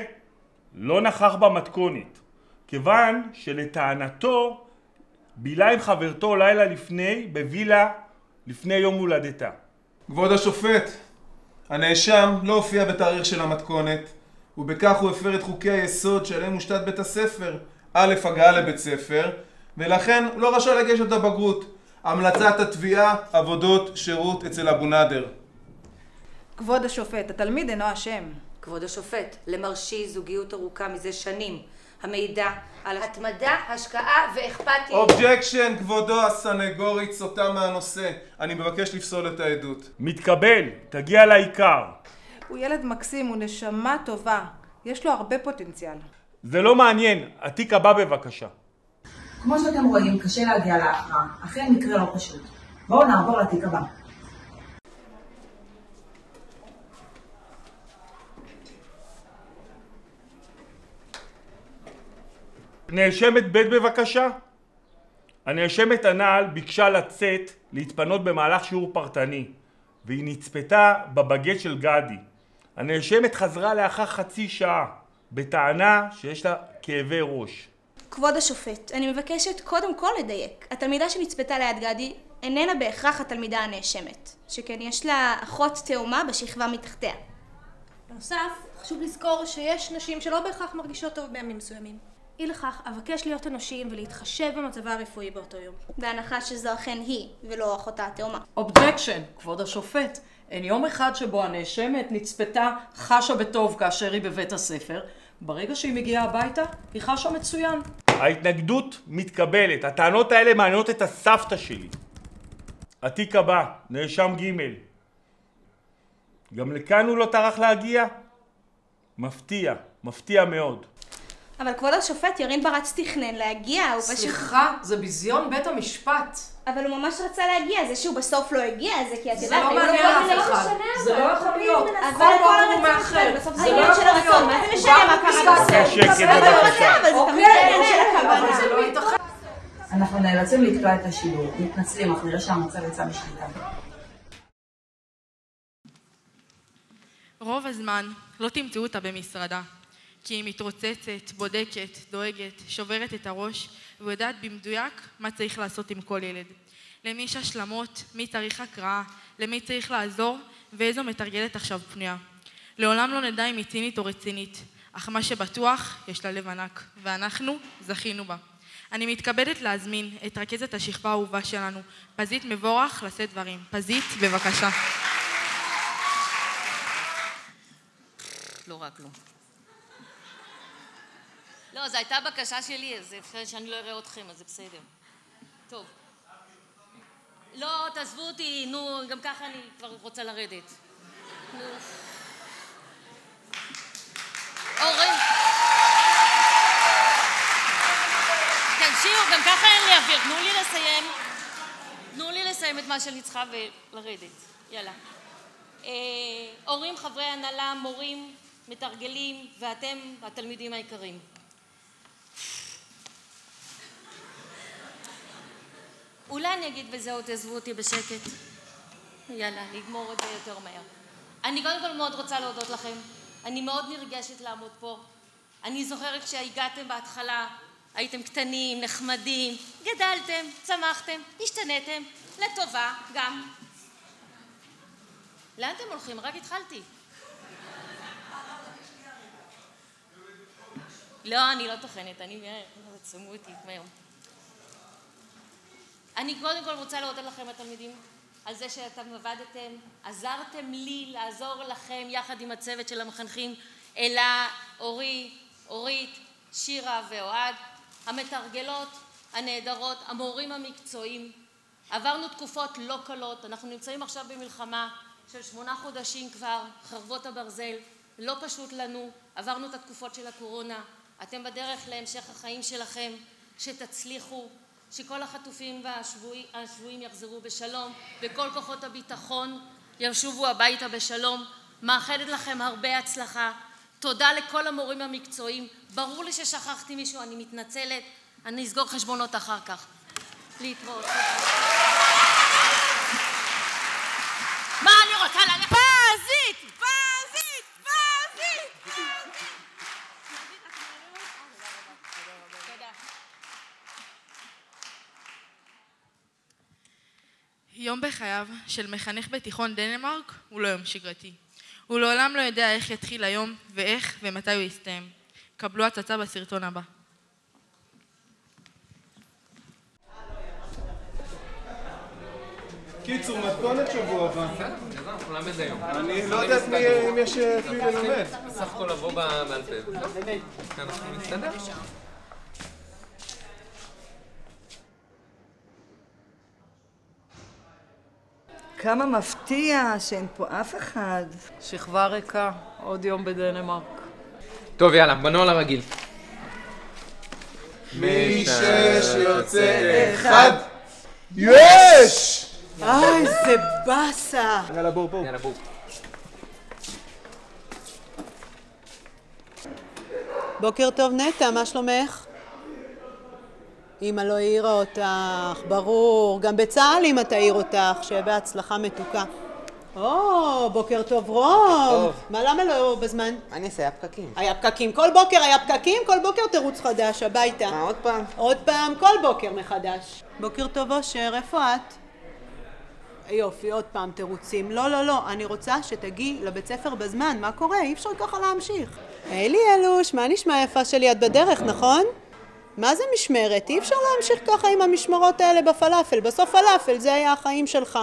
לא נכח במתכונת, כיוון שלטענתו בילה עם חברתו לילה לפני בווילה לפני יום הולדתה. כבוד השופט, הנאשם לא הופיע בתאריך של המתכונת, ובכך הוא הפר את חוקי היסוד שעליהם מושתת בית הספר, א', הגעה לבית ספר, ולכן הוא לא רשאי לגשת לבגרות. המלצת התביעה, עבודות שירות אצל אבו נאדר. כבוד השופט, התלמיד אינו אשם. כבוד השופט, למרשי זוגיות ארוכה מזה שנים, המעידה על התמדה, השקעה ואכפתיות. אובג'קשן, כבודו, הסנגורית סוטה מהנושא. אני מבקש לפסול את העדות. מתקבל, תגיע לעיקר. הוא ילד מקסים, הוא נשמה טובה. יש לו הרבה פוטנציאל. זה לא מעניין, התיק הבא בבקשה. כמו שאתם רואים, קשה להגיע להכרעה, אכן מקרה לא פשוט. בואו נעבור לתיק הבא. נאשמת ב' בבקשה. הנאשמת הנ"ל ביקשה לצאת להתפנות במהלך שיעור פרטני, והיא נצפתה בבגט של גדי. הנאשמת חזרה לאחר חצי שעה בטענה שיש לה כאבי ראש. כבוד השופט, אני מבקשת קודם כל לדייק. התלמידה שנצפתה ליד גדי איננה בהכרח התלמידה הנאשמת, שכן יש לה אחות תאומה בשכבה מתחתיה. בנוסף, חשוב לזכור שיש נשים שלא בהכרח מרגישות טוב בימים מסוימים. אי לכך, אבקש להיות אנושיים ולהתחשב במצבה הרפואי באותו יום. בהנחה שזו אכן היא, ולא אחותה התאומה. אובג'קשן, כבוד השופט. אין יום אחד שבו הנאשמת נצפתה חשה בטוב כאשר היא בבית הספר. ברגע שהיא מגיעה הביתה, היא חשה מצוין. ההתנגדות מתקבלת. הטענות האלה מעניינות את הסבתא שלי. התיק הבא, נאשם ג'. גם לכאן הוא לא טרח להגיע? מפתיע, מפתיע מאוד. אבל כבוד השופט, ירין ברץ תכנן להגיע, הוא פשוט... סליחה, זה ביזיון בית המשפט. אבל הוא ממש רצה להגיע, זה שהוא בסוף לא הגיע, זה כי את יודעת... זה לא מעניין אף אחד. זה לא יכול להיות. כל פעם הוא מאחר. בסוף זה עניין של הרצון. מה זה משנה מה קרה בסוף? אבל זה תמיד העניין של הכוונה. אבל זה לא ייתכן. אנחנו נאלצים לתקוע את השידור. מתנצלים, אך נראה שהמצב יצא משליטה. רוב הזמן לא תמצאו אותה במשרדה. כי היא מתרוצצת, בודקת, דואגת, שוברת את הראש ויודעת במדויק מה צריך לעשות עם כל ילד. למי יש השלמות, מי צריך הקראה, למי צריך לעזור ואיזו מתרגלת עכשיו פנויה. לעולם לא נדע אם היא צינית או רצינית, אך מה שבטוח יש לה לב ענק, ואנחנו זכינו בה. אני מתכבדת להזמין את רכזת השכבה האהובה שלנו, פזית מבורך, לשאת דברים. פזית, בבקשה. לא רק לו. לא, זו הייתה בקשה שלי, אז אפשר שאני לא אראה אתכם, אז זה בסדר. טוב. לא, תעזבו אותי, נו, גם ככה אני כבר רוצה לרדת. נו. אורן. תקשיבו, גם ככה אין לי אוויר, תנו לי לסיים את מה שאני צריכה ולרדת. יאללה. הורים, חברי הנהלה, מורים, מתרגלים, ואתם, התלמידים היקרים. אולי אני אגיד וזהו, תעזבו אותי בשקט. יאללה, נגמור את זה יותר מהר. אני קודם כל מאוד רוצה להודות לכם. אני מאוד נרגשת לעמוד פה. אני זוכרת כשהגעתם בהתחלה, הייתם קטנים, נחמדים, גדלתם, צמחתם, השתנתם, לטובה גם. לאן אתם הולכים? רק התחלתי. לא, אני לא טוחנת, אני צמו אותי מהיום. אני קודם כל רוצה להודות לכם התלמידים על זה שאתם עבדתם, עזרתם לי לעזור לכם יחד עם הצוות של המחנכים, אלה, אורית, שירה ואוהד, המתרגלות, הנהדרות, המורים המקצועיים. עברנו תקופות לא קלות, אנחנו נמצאים עכשיו במלחמה של 8 חודשים כבר, חרבות הברזל, לא פשוט לנו, עברנו את התקופות של הקורונה, אתם בדרך להמשך החיים שלכם, שתצליחו, שכל החטופים והשבויים יחזרו בשלום, וכל כוחות הביטחון ישובו הביתה בשלום. מאחלת לכם הרבה הצלחה. תודה לכל המורים המקצועיים. ברור לי ששכחתי מישהו, אני מתנצלת. אני אסגור חשבונות אחר כך. להתראות. מה אני רוצה ללכת? פזית! יום בחייו של מחנך בתיכון דנמרק הוא לא יום שגרתי. הוא לעולם לא יודע איך יתחיל היום ואיך ומתי הוא יסתיים. קבלו הצצה בסרטון הבא. קיצור, מתכונת שבוע הבא. בסדר, אנחנו נלמד היום. אני לא יודעת אם יש לי ללמד. בסך הכל לבוא בעל פה. אנחנו נסתדר. כמה מפתיע שאין פה אף אחד. שכבה ריקה, עוד יום בדנמרק. טוב, יאללה, בנוהל הרגיל. מי שיוצא אחד. יש! איזה בסה. יאללה, בואו. יאללה, בואו. בוקר טוב נטע, מה שלומך? אמא לא העירה אותך, ברור. גם בצה"ל אמא תעיר אותך, שבהצלחה מתוקה. בוקר טוב רום. מה, למה לא בזמן? אני אעשה, היה פקקים. היה פקקים, כל בוקר היה פקקים, כל בוקר תירוץ חדש, הביתה. מה, עוד פעם? עוד פעם, כל בוקר מחדש. בוקר טוב אושר, איפה את? יופי, עוד פעם תירוצים. לא, אני רוצה שתגיעי לבית ספר בזמן, מה קורה? אי אפשר ככה להמשיך. אלי אלוש, מה נשמע יפה שלי? את בדרך, נכון? מה זה משמרת? אי אפשר להמשיך ככה עם המשמרות האלה בפלאפל. בסוף פלאפל זה היה החיים שלך.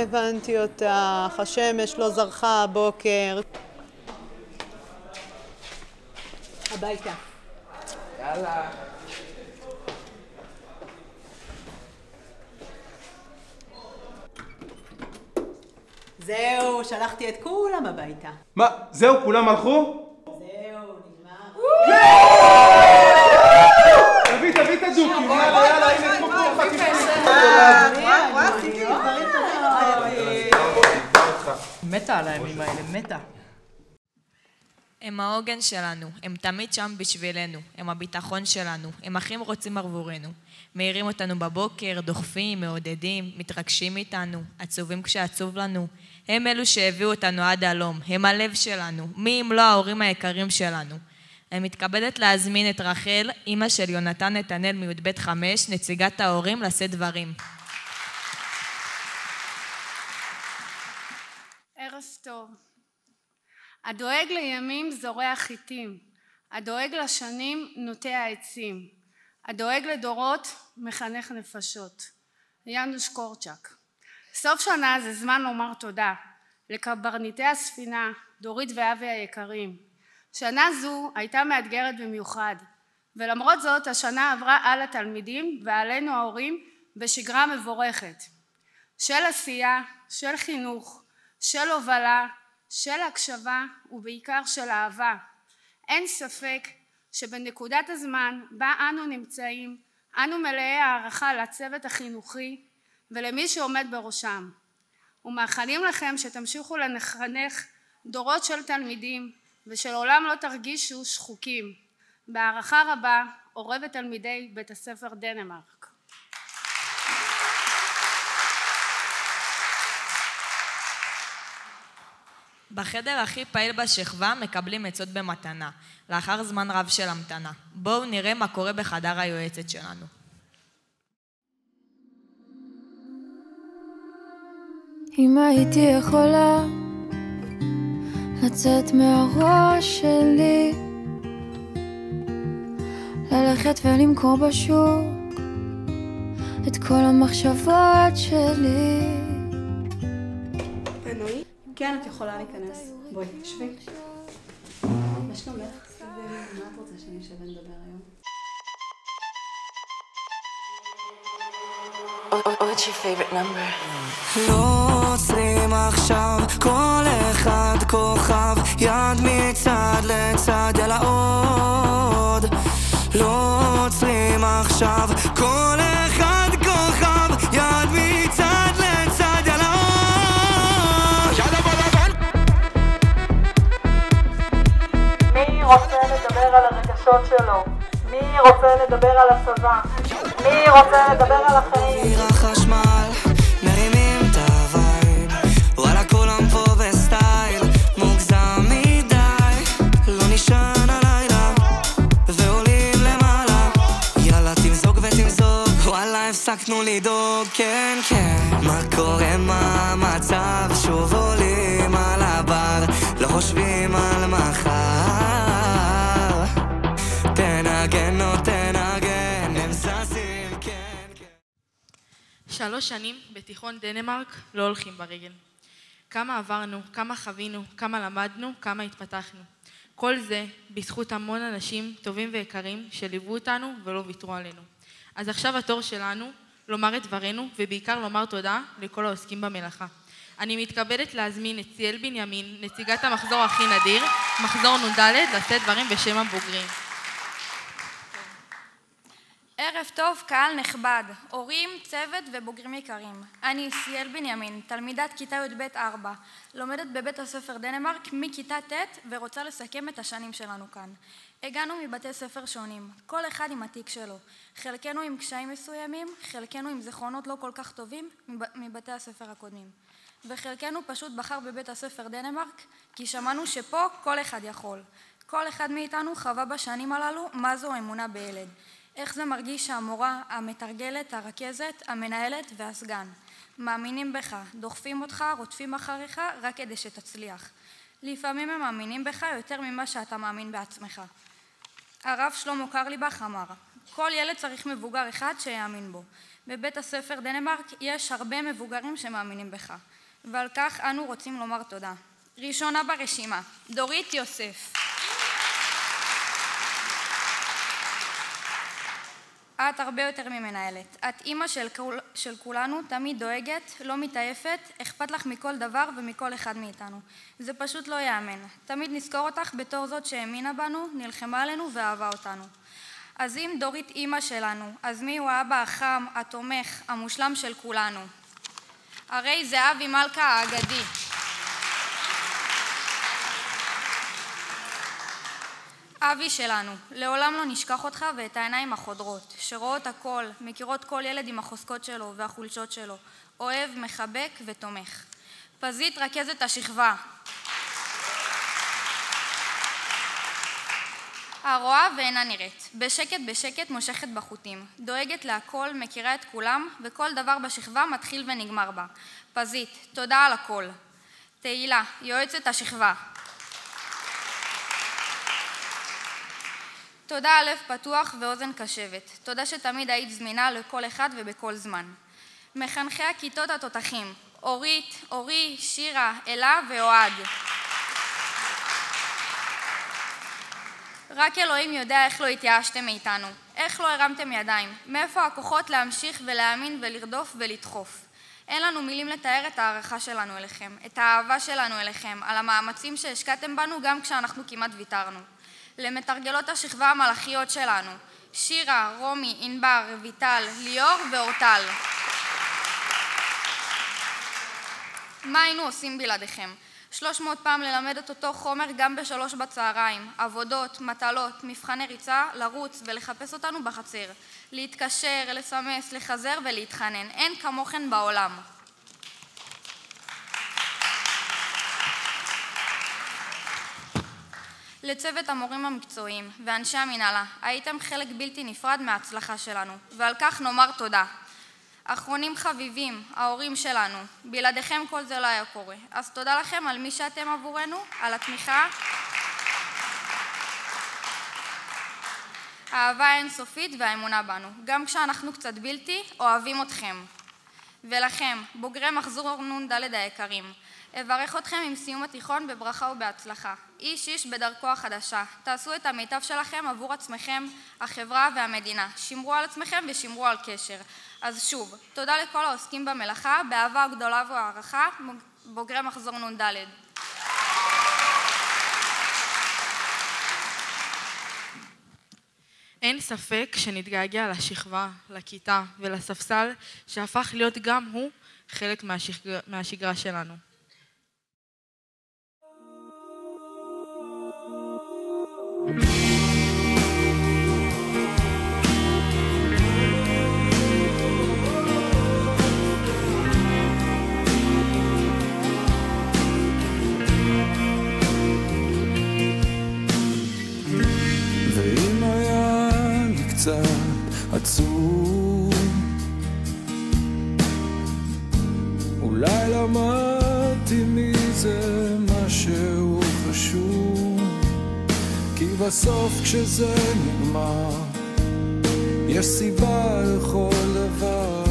הבנתי אותך. השמש לא זרחה הבוקר. הביתה. יאללה. זהו, שלחתי את כולם הביתה. מה, זהו, כולם הלכו? תביא את הדוקי, יאללה, הנה כמו מתה על הימים האלה, מתה. הם העוגן שלנו, הם תמיד שם בשבילנו, הם הביטחון שלנו, הם אחים רוצים עבורנו. מאירים אותנו בבוקר, דוחפים, מעודדים, מתרגשים איתנו, עצובים כשעצוב לנו. הם אלו שהביאו אותנו עד הלום, הם הלב שלנו, מי אם לא ההורים היקרים שלנו. אני מתכבדת להזמין את רחל, אמא של יונתן נתנאל מי"ב 5, נציגת ההורים, לשאת דברים. ערב טוב. הדואג לימים זורע חיטים, הדואג לשנים נוטע עצים, הדואג לדורות מחנך נפשות. יאנוש קורצ'אק. סוף שנה זה זמן לומר תודה. לקברניטי הספינה, דורית ואבי היקרים. שנה זו הייתה מאתגרת במיוחד, ולמרות זאת השנה עברה על התלמידים ועלינו ההורים בשגרה מבורכת. של עשייה, של חינוך, של הובלה, של הקשבה ובעיקר של אהבה. אין ספק שבנקודת הזמן בה אנו נמצאים, אנו מלאי הערכה לצוות החינוכי ולמי שעומד בראשם. ומאחלים לכם שתמשיכו לחנך דורות של תלמידים ושלעולם לא תרגישו שחוקים. בהערכה רבה, עורבת תלמידי בית הספר דנמרק. בחדר הכי פעיל בשכבה מקבלים עצות במתנה, לאחר זמן רב של המתנה. בואו נראה מה קורה בחדר היועצת שלנו. אם הייתי יכולה לצאת מהראש שלי, ללכת ולמכור בשוק את כל המחשבות שלי. בנוי? כן, את יכולה להיכנס. בואי, שבי. מה שלומך? מה את רוצה שאני אשב ונדבר היום? What's your favorite number? לא עוצרים עכשיו, כל אחד כוכב, יד מצד לצד, יאללה עוד. לא עוצרים עכשיו, כל אחד כוכב, יד מצד לצד, יאללה עוד. יאללה בלבן. מי רוצה לדבר על הרגשות שלו? מי רוצה לדבר על הצבא? מי רוצה לדבר על החיים? החשמל, מרימים את הווייב, וואלה כולם פה בסטייל, מוגזם מדי, לא נשען הלילה, ועולים למעלה, יאללה תמזוג ותמזוג, וואלה הפסקנו לדאוג, כן כן. מה קורה, מה המצב, שוב עולים על הבר, לא חושבים על מחר, תנגן או תנגן, הם זזים, כן כן. 3 שנים בתיכון דנמרק לא הולכים ברגל. כמה עברנו, כמה חווינו, כמה למדנו, כמה התפתחנו. כל זה בזכות המון אנשים טובים ויקרים שליוו אותנו ולא ויתרו עלינו. אז עכשיו התור שלנו לומר את דברנו ובעיקר לומר תודה לכל העוסקים במלאכה. אני מתכבדת להזמין את ציאל בנימין, נציגת המחזור הכי נדיר, מחזור נ"ד, לשאת דברים בשם הבוגרים. ערב טוב, קהל נכבד, הורים, צוות ובוגרים יקרים. אני ציאל בנימין, תלמידת כיתה י"ב 4, לומדת בבית הספר דנמרק מכיתה ט' ורוצה לסכם את השנים שלנו כאן. הגענו מבתי ספר שונים, כל אחד עם התיק שלו. חלקנו עם קשיים מסוימים, חלקנו עם זיכרונות לא כל כך טובים מבתי הספר הקודמים. וחלקנו פשוט בחר בבית הספר דנמרק, כי שמענו שפה כל אחד יכול. כל אחד מאיתנו חווה בשנים הללו מה זו אמונה בילד. איך זה מרגיש שהמורה, המתרגלת, הרכזת, המנהלת והסגן מאמינים בך, דוחפים אותך, רודפים אחריך רק כדי שתצליח. לפעמים הם מאמינים בך יותר ממה שאתה מאמין בעצמך. הרב שלמה קרליבך אמר, כל ילד צריך מבוגר אחד שיאמין בו. בבית הספר דנמרק יש הרבה מבוגרים שמאמינים בך, ועל כך אנו רוצים לומר תודה. ראשונה ברשימה, דורית יוסף. את הרבה יותר ממנהלת. את אימא של כולנו, תמיד דואגת, לא מתעייפת, אכפת לך מכל דבר ומכל אחד מאיתנו. זה פשוט לא יאמן. תמיד נזכור אותך בתור זאת שהאמינה בנו, נלחמה עלינו ואהבה אותנו. אז אם דורית אימא שלנו, אז מי הוא האבא החם, התומך, המושלם של כולנו? הרי זה אבי מלכה האגדי. אבי שלנו, לעולם לא נשכח אותך ואת העיניים החודרות, שרואות הכל, מכירות כל ילד עם החוזקות שלו והחולשות שלו, אוהב, מחבק ותומך. פזית רכזת השכבה. הרואה ואינה נראית, בשקט בשקט מושכת בחוטים, דואגת להכל, מכירה את כולם, וכל דבר בשכבה מתחיל ונגמר בה. פזית, תודה על הכל. תהילה, יועצת השכבה. תודה על לב פתוח ואוזן קשבת. תודה שתמיד היית זמינה לכל אחד ובכל זמן. מחנכי הכיתות התותחים, אורית, אורי, שירה, אלה ואוהד. רק אלוהים יודע איך לא התייאשתם מאיתנו, איך לא הרמתם ידיים, מאיפה הכוחות להמשיך ולהאמין ולרדוף ולדחוף. אין לנו מילים לתאר את הערכה שלנו אליכם, את האהבה שלנו אליכם, על המאמצים שהשקעתם בנו גם כשאנחנו כמעט ויתרנו. למתרגלות השכבה המלאכיות שלנו, שירה, רומי, ענבר, ויטל, ליאור ואורטל. מה היינו עושים בלעדיכם? 300 פעם ללמד את אותו חומר גם ב3 בצהריים, עבודות, מטלות, מבחני ריצה, לרוץ ולחפש אותנו בחצר, להתקשר, לסמס, לחזר ולהתחנן, אין כמוכן בעולם. לצוות המורים המקצועיים ואנשי המנהלה, הייתם חלק בלתי נפרד מההצלחה שלנו, ועל כך נאמר תודה. אחרונים חביבים, ההורים שלנו, בלעדיכם כל זה לא היה קורה. אז תודה לכם על מי שאתם עבורנו, על התמיכה, האהבה האינסופית והאמונה בנו. גם כשאנחנו קצת בלתי, אוהבים אתכם. ולכם, בוגרי מחזור נ"ד היקרים, אברך אתכם עם סיום התיכון בברכה ובהצלחה. איש איש בדרכו החדשה. תעשו את המיטב שלכם עבור עצמכם, החברה והמדינה. שמרו על עצמכם ושמרו על קשר. אז שוב, תודה לכל העוסקים במלאכה, באהבה גדולה והערכה, בוגרי מחזור נ"ד. אין ספק שנתגעגע לשכבה, לכיתה ולספסל שהפך להיות גם הוא חלק מהשגרה שלנו. ואם היה לי קצת עצוב, אולי למדתי מזה משהו חשוב, כי בסוף כשזה נגמר יש סיבה לכל דבר.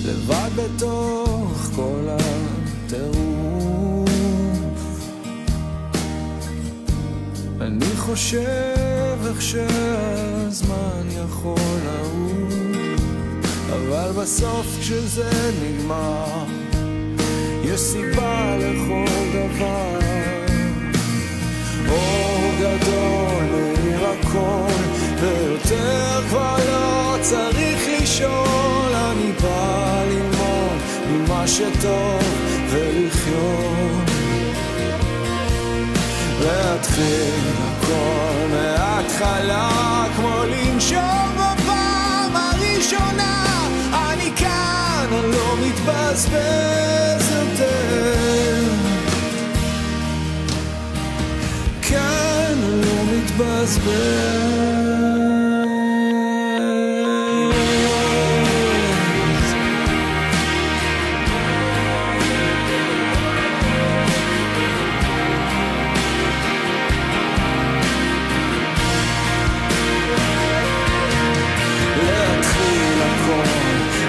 לבד בתוך כל הטירוף אני חושב איך שהזמן יכול לעוף, אבל בסוף כשזה נגמר יש סיבה לכל דבר. אור גדול מאיר הכל ויותר כבר לא צריך לשאול, אני בא ללמוד ממה שטוב ולחיות, להתחיל הכל מההתחלה כמו לנשום בפעם הראשונה. אני כאן, אני לא מתבזבז יותר, כאן אני לא מתבזבז.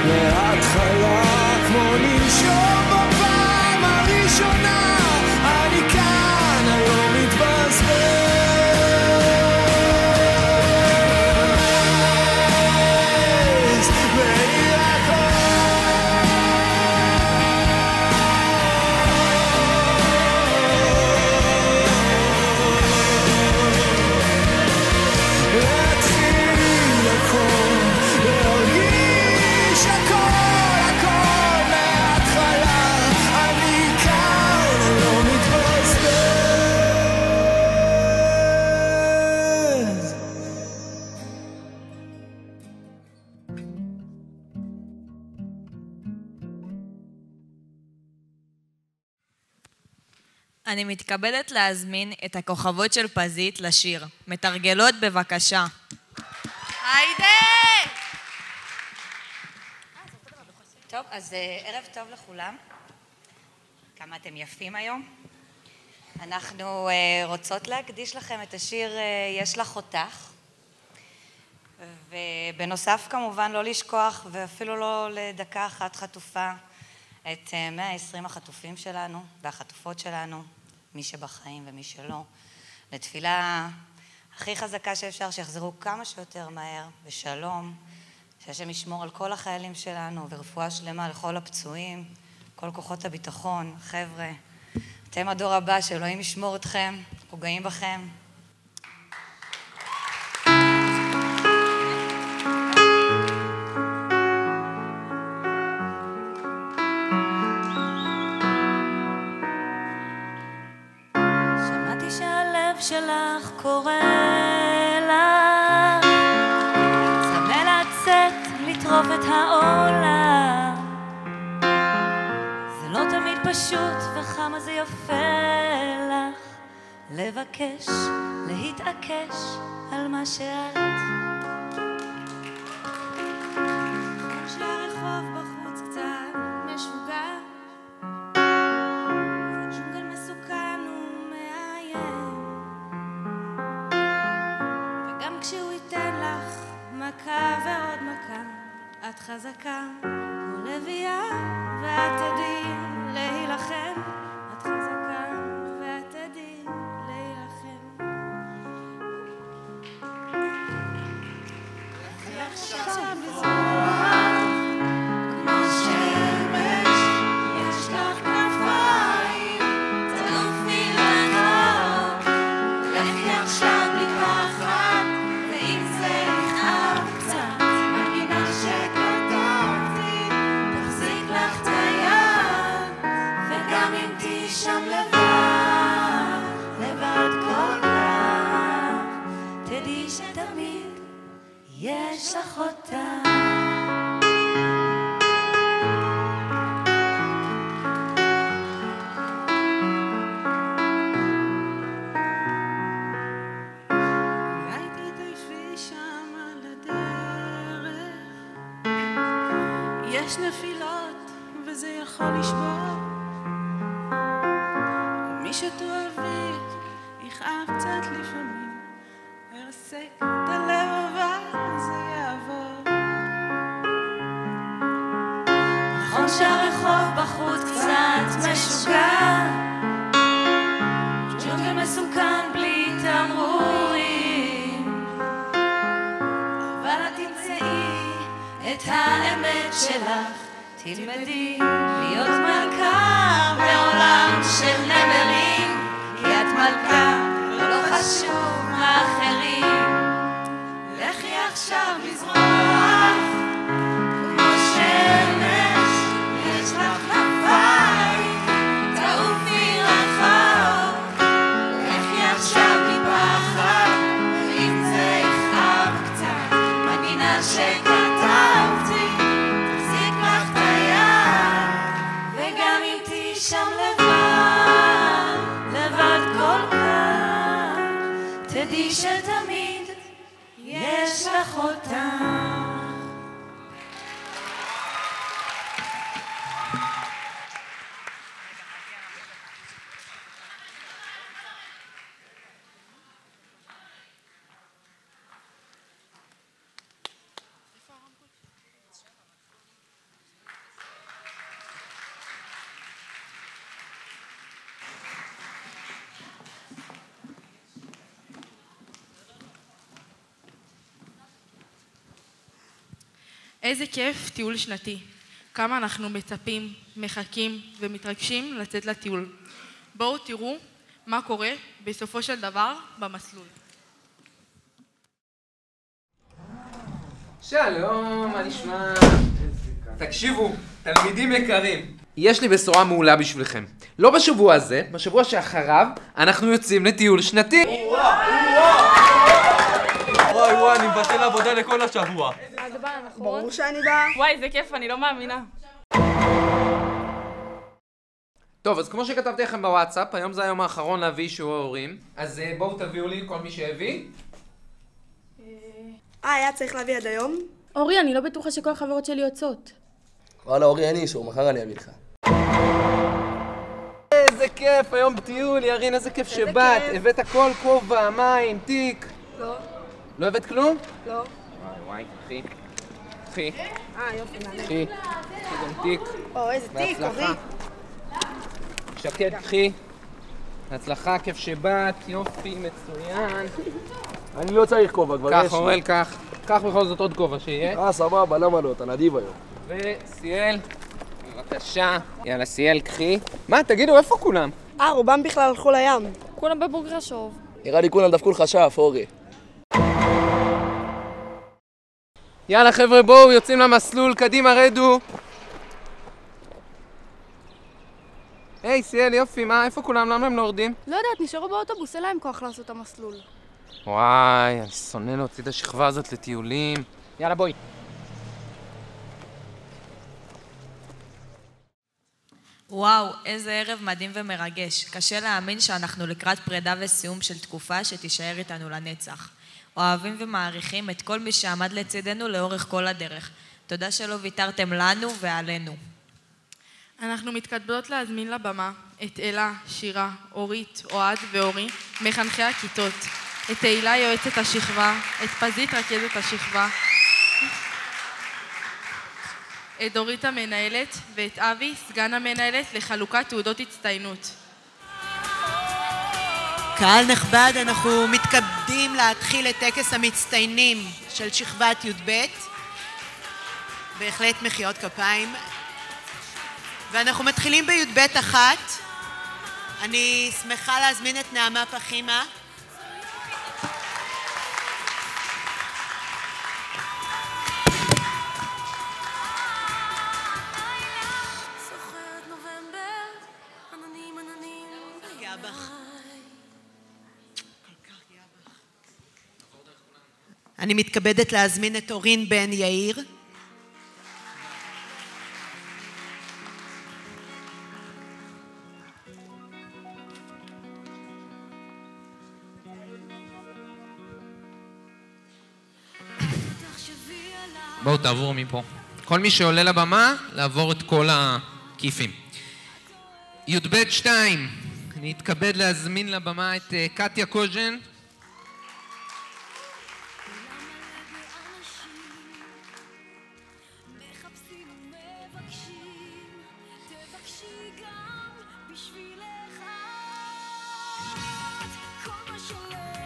מההתחלה כמו לנשום בפעם הראשונה. אני כאן, אני לא מתבזבז. אני מתכבדת להזמין את הכוכבות של פזית לשיר. מתרגלות בבקשה. היידה! טוב, אז ערב טוב לכולם. כמה אתם יפים היום. אנחנו רוצות להקדיש לכם את השיר יש לך אותך. ובנוסף כמובן לא לשכוח ואפילו לא לדקה אחת חטופה את 120 החטופים שלנו והחטופות שלנו, מי שבחיים ומי שלא, לתפילה הכי חזקה שאפשר, שיחזרו כמה שיותר מהר בשלום, שהשם ישמור על כל החיילים שלנו ורפואה שלמה לכל הפצועים, כל כוחות הביטחון. חבר'ה, אתם הדור הבא, שאלוהים ישמור אתכם, אנחנו גאים בכם. שמעתי שהלב שלך קורא לך, צמא לצאת לטרוף את העולם. זה לא תמיד פשוט וכמה זה יפה לך לבקש, להתעקש על מה שאת. שהרחוב בחוץ קצת משוגע, ג'ונגל מסוכן ומאיים, וגם כשהוא ייתן לך מכה ועוד מכה, את חזקה כמו לביאה ואת תדעי להילחם. את חזקה ואת תדעי להילחם. לכי עכשיו לזרוח כמו שמש, יש לך כנפיים, תעופי לנור. לכי עכשיו בלי פחד, ואם זה יכאב קצת, מנגינה שכתבתי תחזיק לך את היד. וגם אם תהיי שם לבד, לבד כל כך, תדעי שתמיד יש לך אותה. אולי תתעייפי שם על הדרך, יש נפילות וזה יכול לשבור. מי שתאהבי יכאב קצת לפעמים, הרסק את הלב אבל זה יעבור. נכון שהרחוב בחוץ קצת משוגע, ג'ונגל מסוכן בלי תמרורים, אבל את תמצאי את האמת שלך, תלמדי להיות מלכה בעולם של נמרים, כי את מלכה ולא חשוב מאחרים. לכי עכשיו לזרוח כמו שמש, יש לך כנפיים, תעופי רחוק. לכי עכשיו בלי פחד, ואם זה יכאב קצת, מנגינה שכתבתי תחזיק לך את היד. וגם אם תהיי שם לבד, לבד כל כך, תדעי שתמיד יש לך אותה. איזה כיף טיול שנתי. כמה אנחנו מצפים, מחכים ומתרגשים לצאת לטיול. בואו תראו מה קורה בסופו של דבר במסלול. שלום, מה נשמע? תקשיבו, תלמידים יקרים, יש לי בשורה מעולה בשבילכם. לא בשבוע הזה, בשבוע שאחריו, אנחנו יוצאים לטיול שנתי. וואי, אני מבטל עבודה לכל השבוע. ברור שאני באה. וואי, איזה כיף, אני לא מאמינה. טוב, אז כמו שכתבתי לכם בוואטסאפ, היום זה היום האחרון להביא אישור ההורים. אז בואו תביאו לי כל מי שהביא. היה צריך להביא עד היום? אורי, אני לא בטוחה שכל החברות שלי יוצאות. וואלה, אורי, אין לי אישור, מחר אני אביא לך. איזה כיף, היום טיול, ירין, איזה כיף שבאת. הבאת הכל, כובע, מים, תיק. לא. לא הבאת כלום? לא. וואי, קחי. קחי. יופי, מעניין. קחי. קחי גם תיק. איזה תיק, אורי. שקד, קחי. בהצלחה, כיף שבאת, יופי, מצוין. אני לא צריך כובע, כבר יש לי. קח, אורל, קח. קח בכל זאת עוד כובע שיהיה. סבבה, למה לא? אתה נדיב היום. וסיאל, בבקשה. יאללה, סיאל, קחי. מה, תגידו, איפה כולם? רובם בכלל הלכו לים. כולם בבוגרשוב. נראה לי כולם דפקו לך שף, אורי. יאללה חבר'ה, בואו, יוצאים למסלול, קדימה, רדו. היי, סיאל, יופי, מה, איפה כולם? למה הם לא יורדים? לא יודעת, נשארו באוטובוס, אין להם כוח לעשות את המסלול. וואי, אני שונא להוציא את השכבה הזאת לטיולים. יאללה, בואי. וואו, איזה ערב מדהים ומרגש. קשה להאמין שאנחנו לקראת פרידה וסיום של תקופה שתישאר איתנו לנצח. אוהבים ומעריכים את כל מי שעמד לצידנו לאורך כל הדרך. תודה שלא ויתרתם לנו ועלינו. אנחנו מתכבדות להזמין לבמה את אלה, שירה, אורית, אוהד ואורי, מחנכי הכיתות, את תהילה יועצת השכבה, את פזית רכזת השכבה, את דורית המנהלת ואת אבי, סגן המנהלת, לחלוקת תעודות הצטיינות. קהל נכבד, אנחנו מתכבדים להתחיל את טקס המצטיינים של שכבת י"ב. בהחלט מחיאות כפיים. ואנחנו מתחילים בי"ב אחת. אני שמחה להזמין את נעמה פחימה. אני מתכבדת להזמין את אורין בן יאיר. בואו תעבור מפה. כל מי שעולה לבמה, לעבור את כל הכיפים. י"ב 2, אני אתכבד להזמין לבמה את קטיה קוז'ן.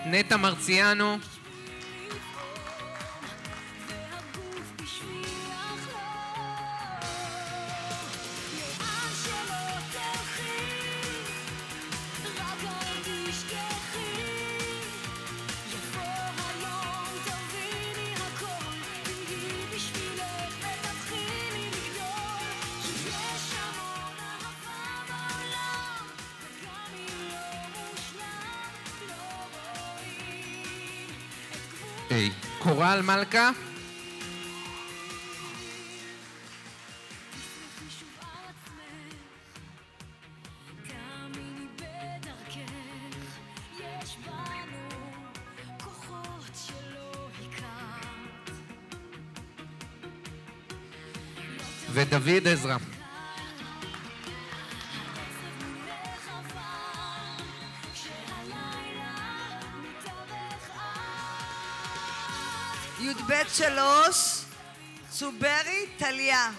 נטע מרציאנו. קורל מלכה. ודוד עזרא. י"ב 3, צוברי טליה.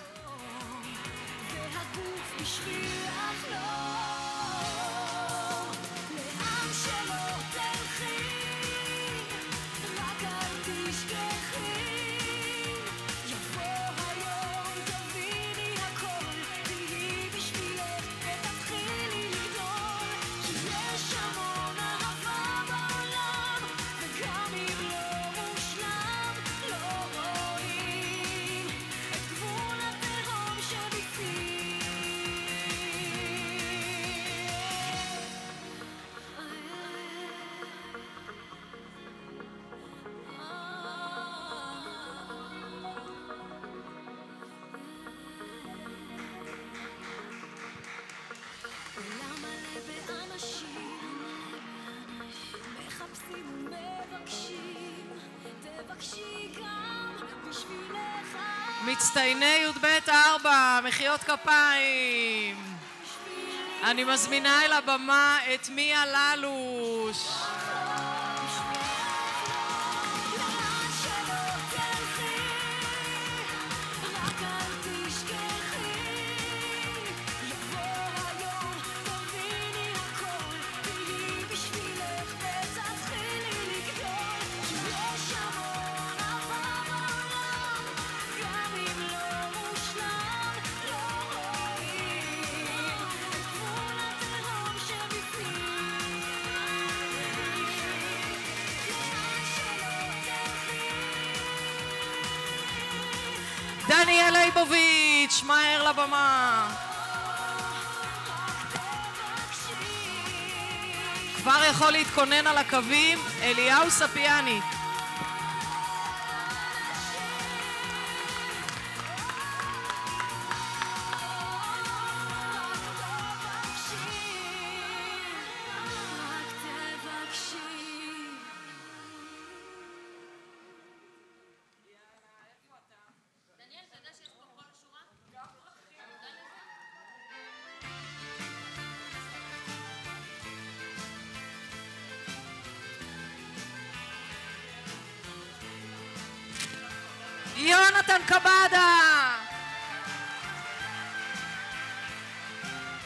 מצטייני י"ב 4, מחיאות כפיים. אני מזמינה אל הבמה את מיה ללוש. לייבוביץ', מהר לבמה. כבר יכול להתכונן על הקווים, אליהו ספיאני. יונתן קבדה,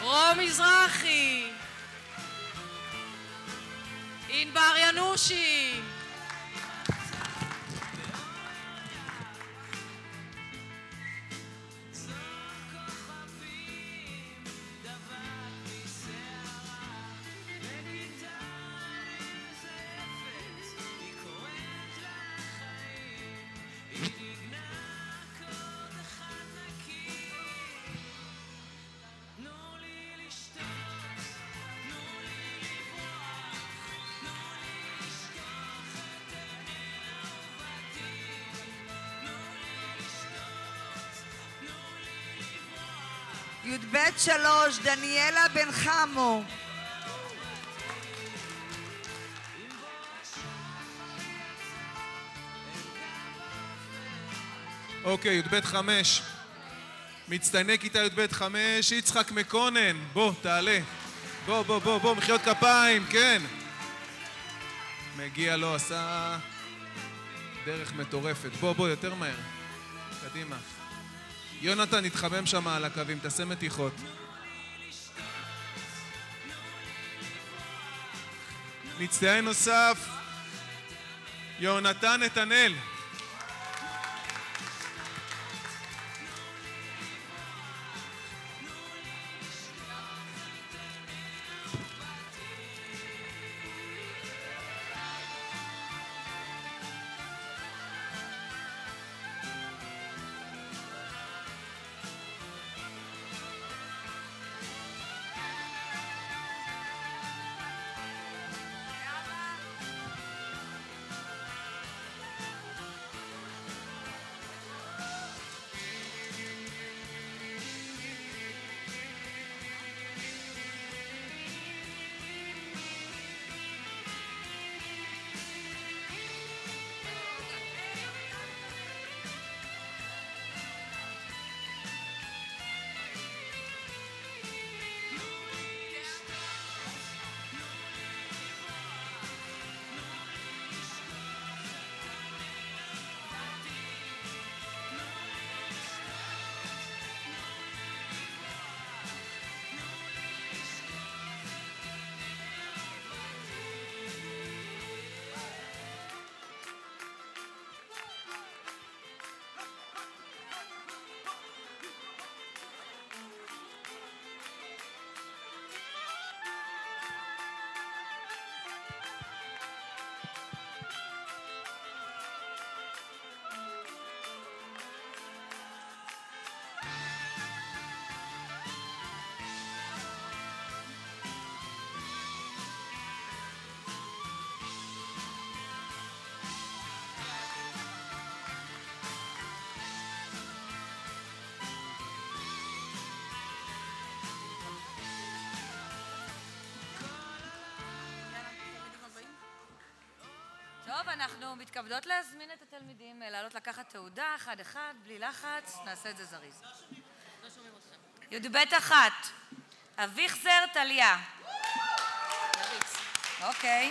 רום מזרחי, ענבר ינושי, י"ב 3, דניאלה בן חמו. אוקיי, י"ב 5. מצטייני כיתה י"ב 5, יצחק מקונן. בוא, תעלה. בוא, מחיאות כפיים, כן. מגיע לו, עשה דרך מטורפת. בוא, יותר מהר. קדימה. יונתן התחמם שם על הקווים, תעשה מתיחות. מצטיין נוסף, יונתן נתנאל. טוב, אנחנו מתכבדות להזמין את התלמידים לעלות לקחת תעודה, אחד, בלי לחץ, נעשה את זה זריז. י"ב 1, אביחזר טליה. אוקיי.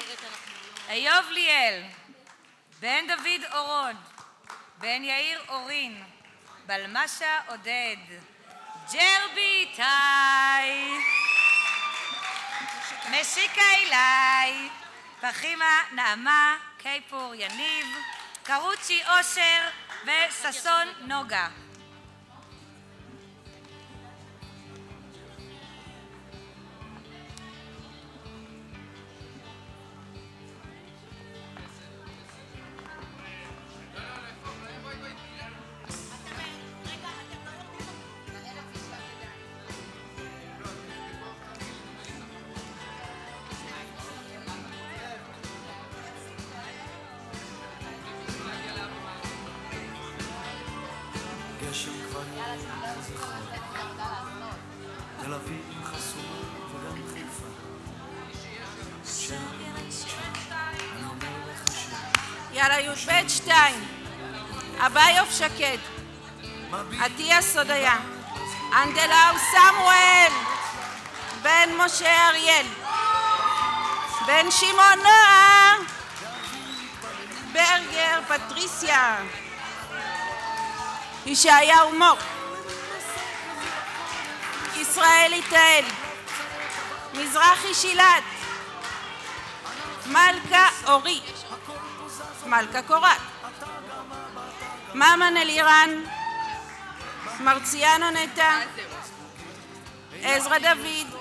איוב ליאל, בן דוד אורון, בן יאיר אורין, בלמשה עודד, ג'רבי איתי, משיקה אילי, פחימה נעמה, קייפור יניב, קרוצ'י אושר וססון נוגה. תל אביב חסומה וגם חיפה. אני אומר לך יאללה, י"ב 2. אביוב שקד. עטיה סודיה. אנדלאו סמואל. בן משה אריאל. בן שמעון נועה. ברגר פטריסיה. ישעיהו מור. ישראל איתאל. מזרחי שילת. מלכה אורי. מלכה קורת. ממן אלירן. מרציאנו נטע. עזרא דוד.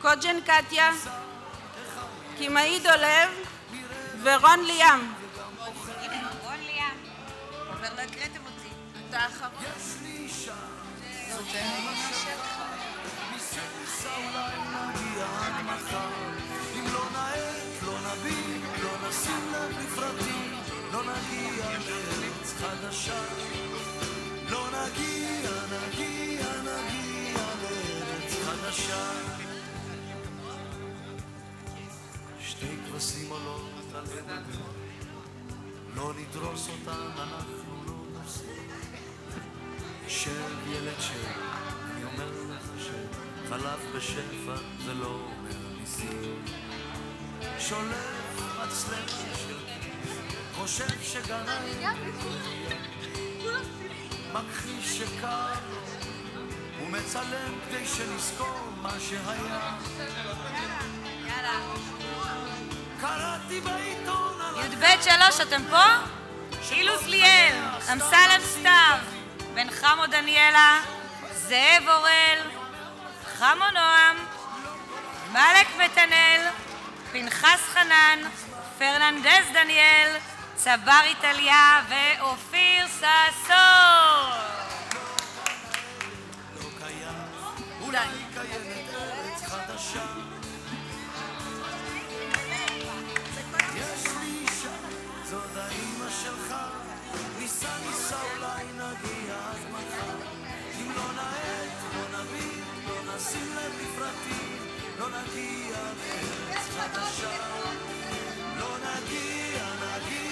קוג'ן קטיה. קימאי דולב. ורון ליאם. רון ליאם. אבל לא הקראתם אותי. אתה האחרון. זאת אמא שלך. אם לא נעט, לא נבין, לא נשים לב לפרטים, לא נגיע לארץ חדשה. לא נגיע לארץ חדשה. שתי כבשים עולות על גדול, לא נדרוס אותן, אנחנו לא נפסיק. של ילד של, אני אומר לך שחלב בשפע זה לא אומר ניסים. שולף מצלמה של חושב שגנאי מכחיש שקר הוא מצלם כדי שנזכור מה שהיה. קראתי בעיתון י"ב 3, אתם פה? אילוז ליאל, אמסלם סתיו, בן חמו דניאלה, זאב אורל, חמו נועם, מלק מתנאל, פנחס חנן, פרננדז דניאל, צבר איטליה ואופיר ססור. לא קיים, אולי קיימת ארץ חדשה. יש לי אישה, זאת האמא שלך. ניסה אולי נגיע עד מחר. אם לא נעט, לא נבין, לא נשים לב לפרטים, לא נגיע לארץ חדשה. לא נגיע לארץ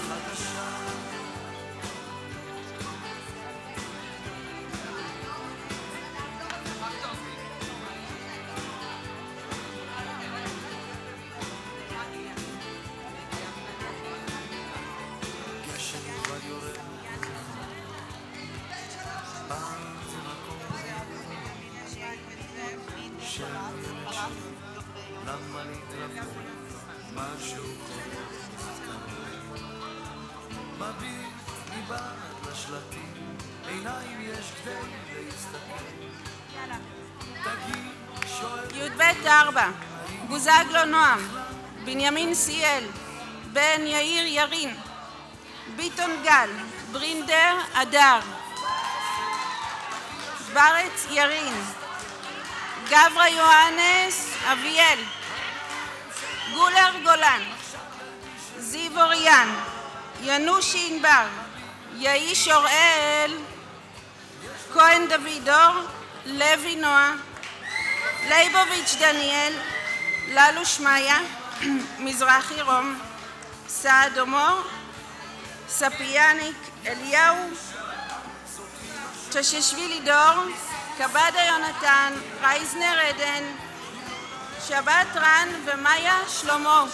חדשה. למה להתרפות משהו מביט מבעד לשלטים, עיניים יש כדי להסתכל. תגיד, שואל י"ב 4. בוזגלו נועם. בנימין סיאל. בן יאיר ירין. ביטון גל. ברינדר אדר. ברץ ירין. גברה יוהנס אביאל. גולר גולן. זיו אוריאן. ינושי ענבר. יאיש אוראל. כהן דוידור. לוי נועה. ליבוביץ' דניאל. ללו שמיה. מזרחי רום. סעד מור. ספיאניק אליהו. צ'ששווילי דור. קבדה יונתן. רייזנר עדן. שבת רן ומאיה שלמה.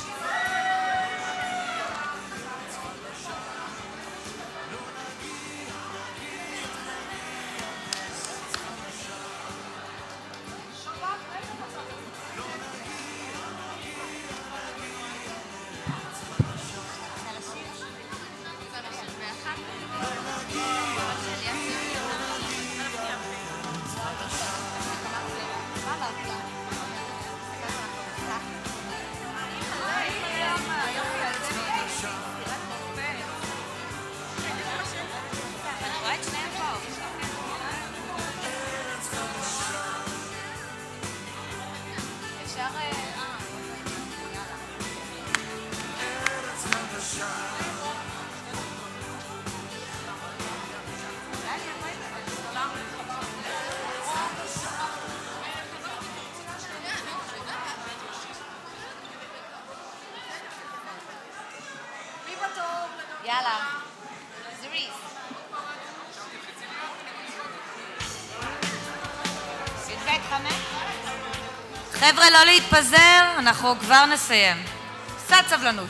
יאללה. זריז. י"ב 5. חבר'ה, לא להתפזר, אנחנו כבר נסיים. קצת סבלנות.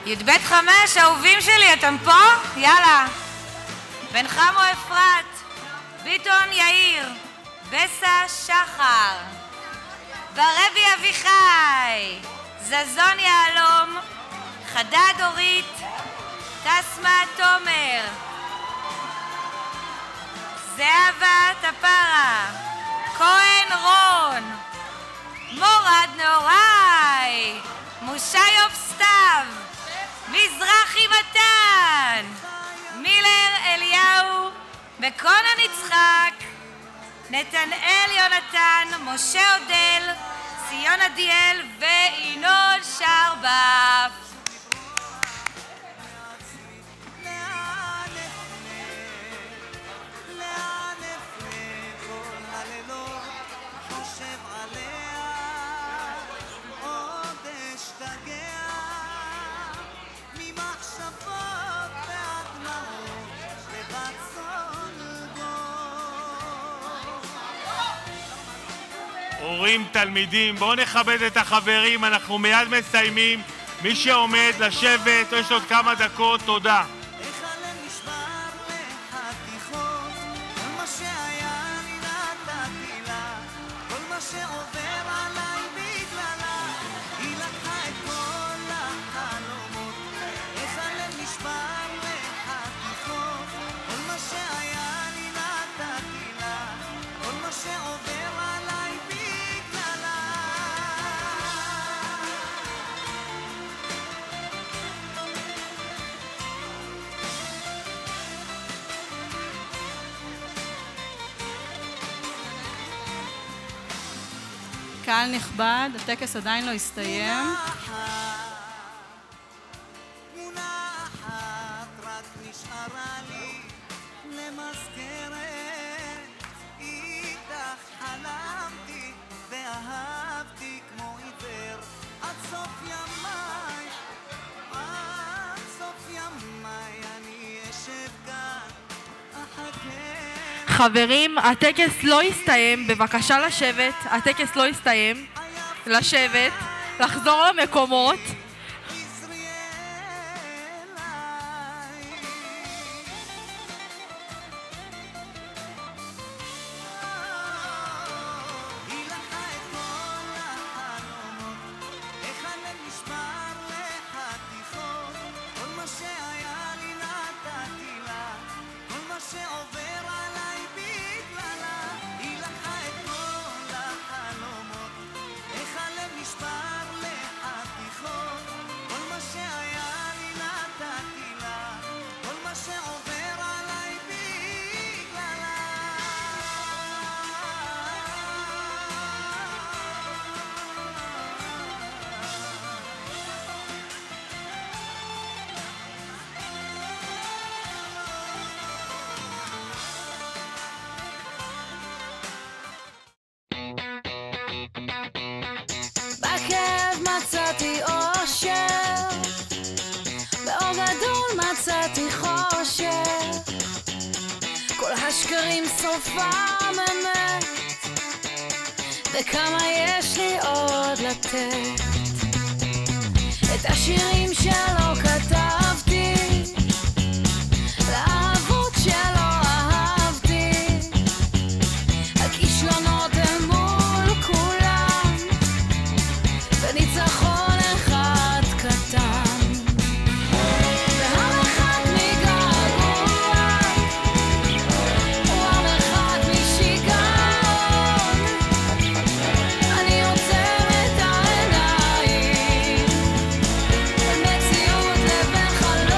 י"ב 5, אהובים שלי, אתם פה? יאללה. בן חמו אפרת, ביטון יאיר, בסה שחר, ברבי אביחי, זזון יעלום, חדד אורית, תסמה תומר, זהבה טפרה, כהן רון, מורד נוראי, מושיוב סתיו, מזרחי מתן, מילר אליהו, בקונן יצחק, נתנאל יונתן, משה אודל, ציון עדיאל וינון שרבף. הורים, תלמידים, בואו נכבד את החברים, אנחנו מיד מסיימים. מי שעומד לשבת, יש עוד כמה דקות, תודה. קהל נכבד, הטקס עדיין לא הסתיים. חברים, הטקס לא הסתיים, בבקשה לשבת, הטקס לא הסתיים, לשבת, לחזור למקומות. בכאב מצאתי אושר, באור גדול מצאתי חושך, כל השקרים סופם אמת, וכמה יש לי עוד לתת. את השירים שלא כתבתי, לאהבות שלא אהבתי, הכישלונות הם מול כולם, וניצחון אחד קטן, והמרחק מגעגוע, והמרחק משיגעון, אני עוצם את העיניים, בין מציאות לבין חלום.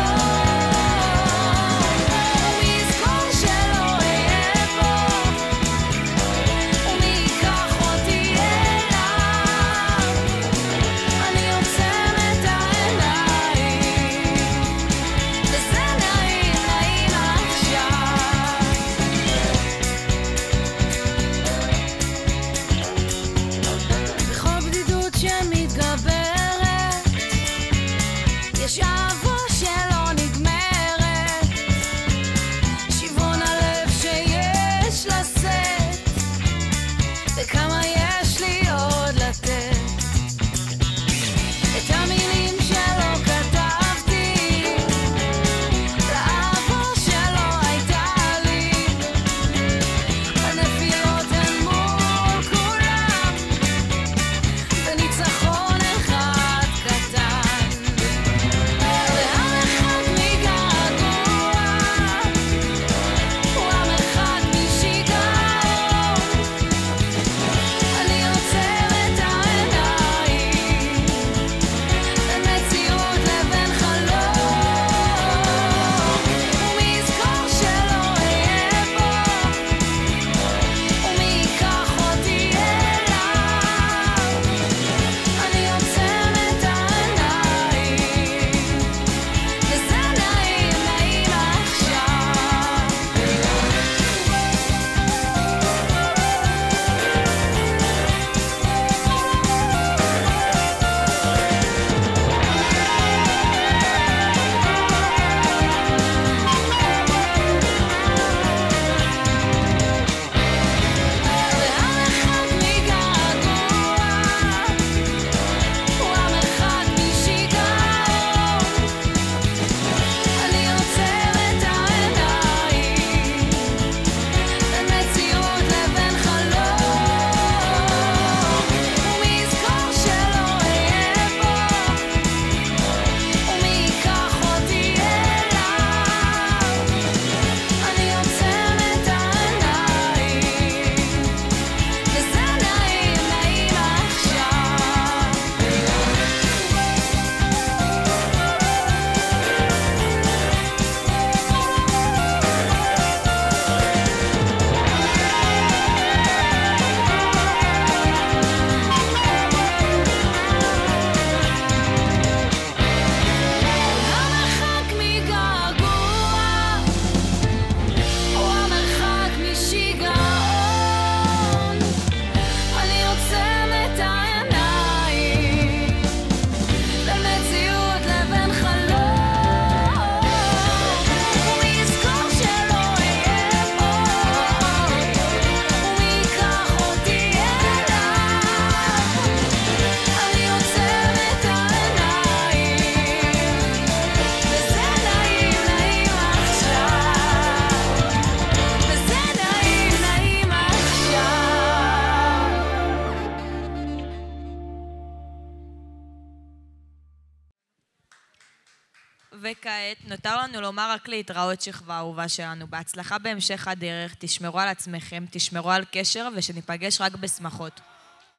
וכעת נותר לנו לומר רק להתראות שכבה אהובה שלנו. בהצלחה בהמשך הדרך, תשמרו על עצמכם, תשמרו על קשר ושניפגש רק בשמחות.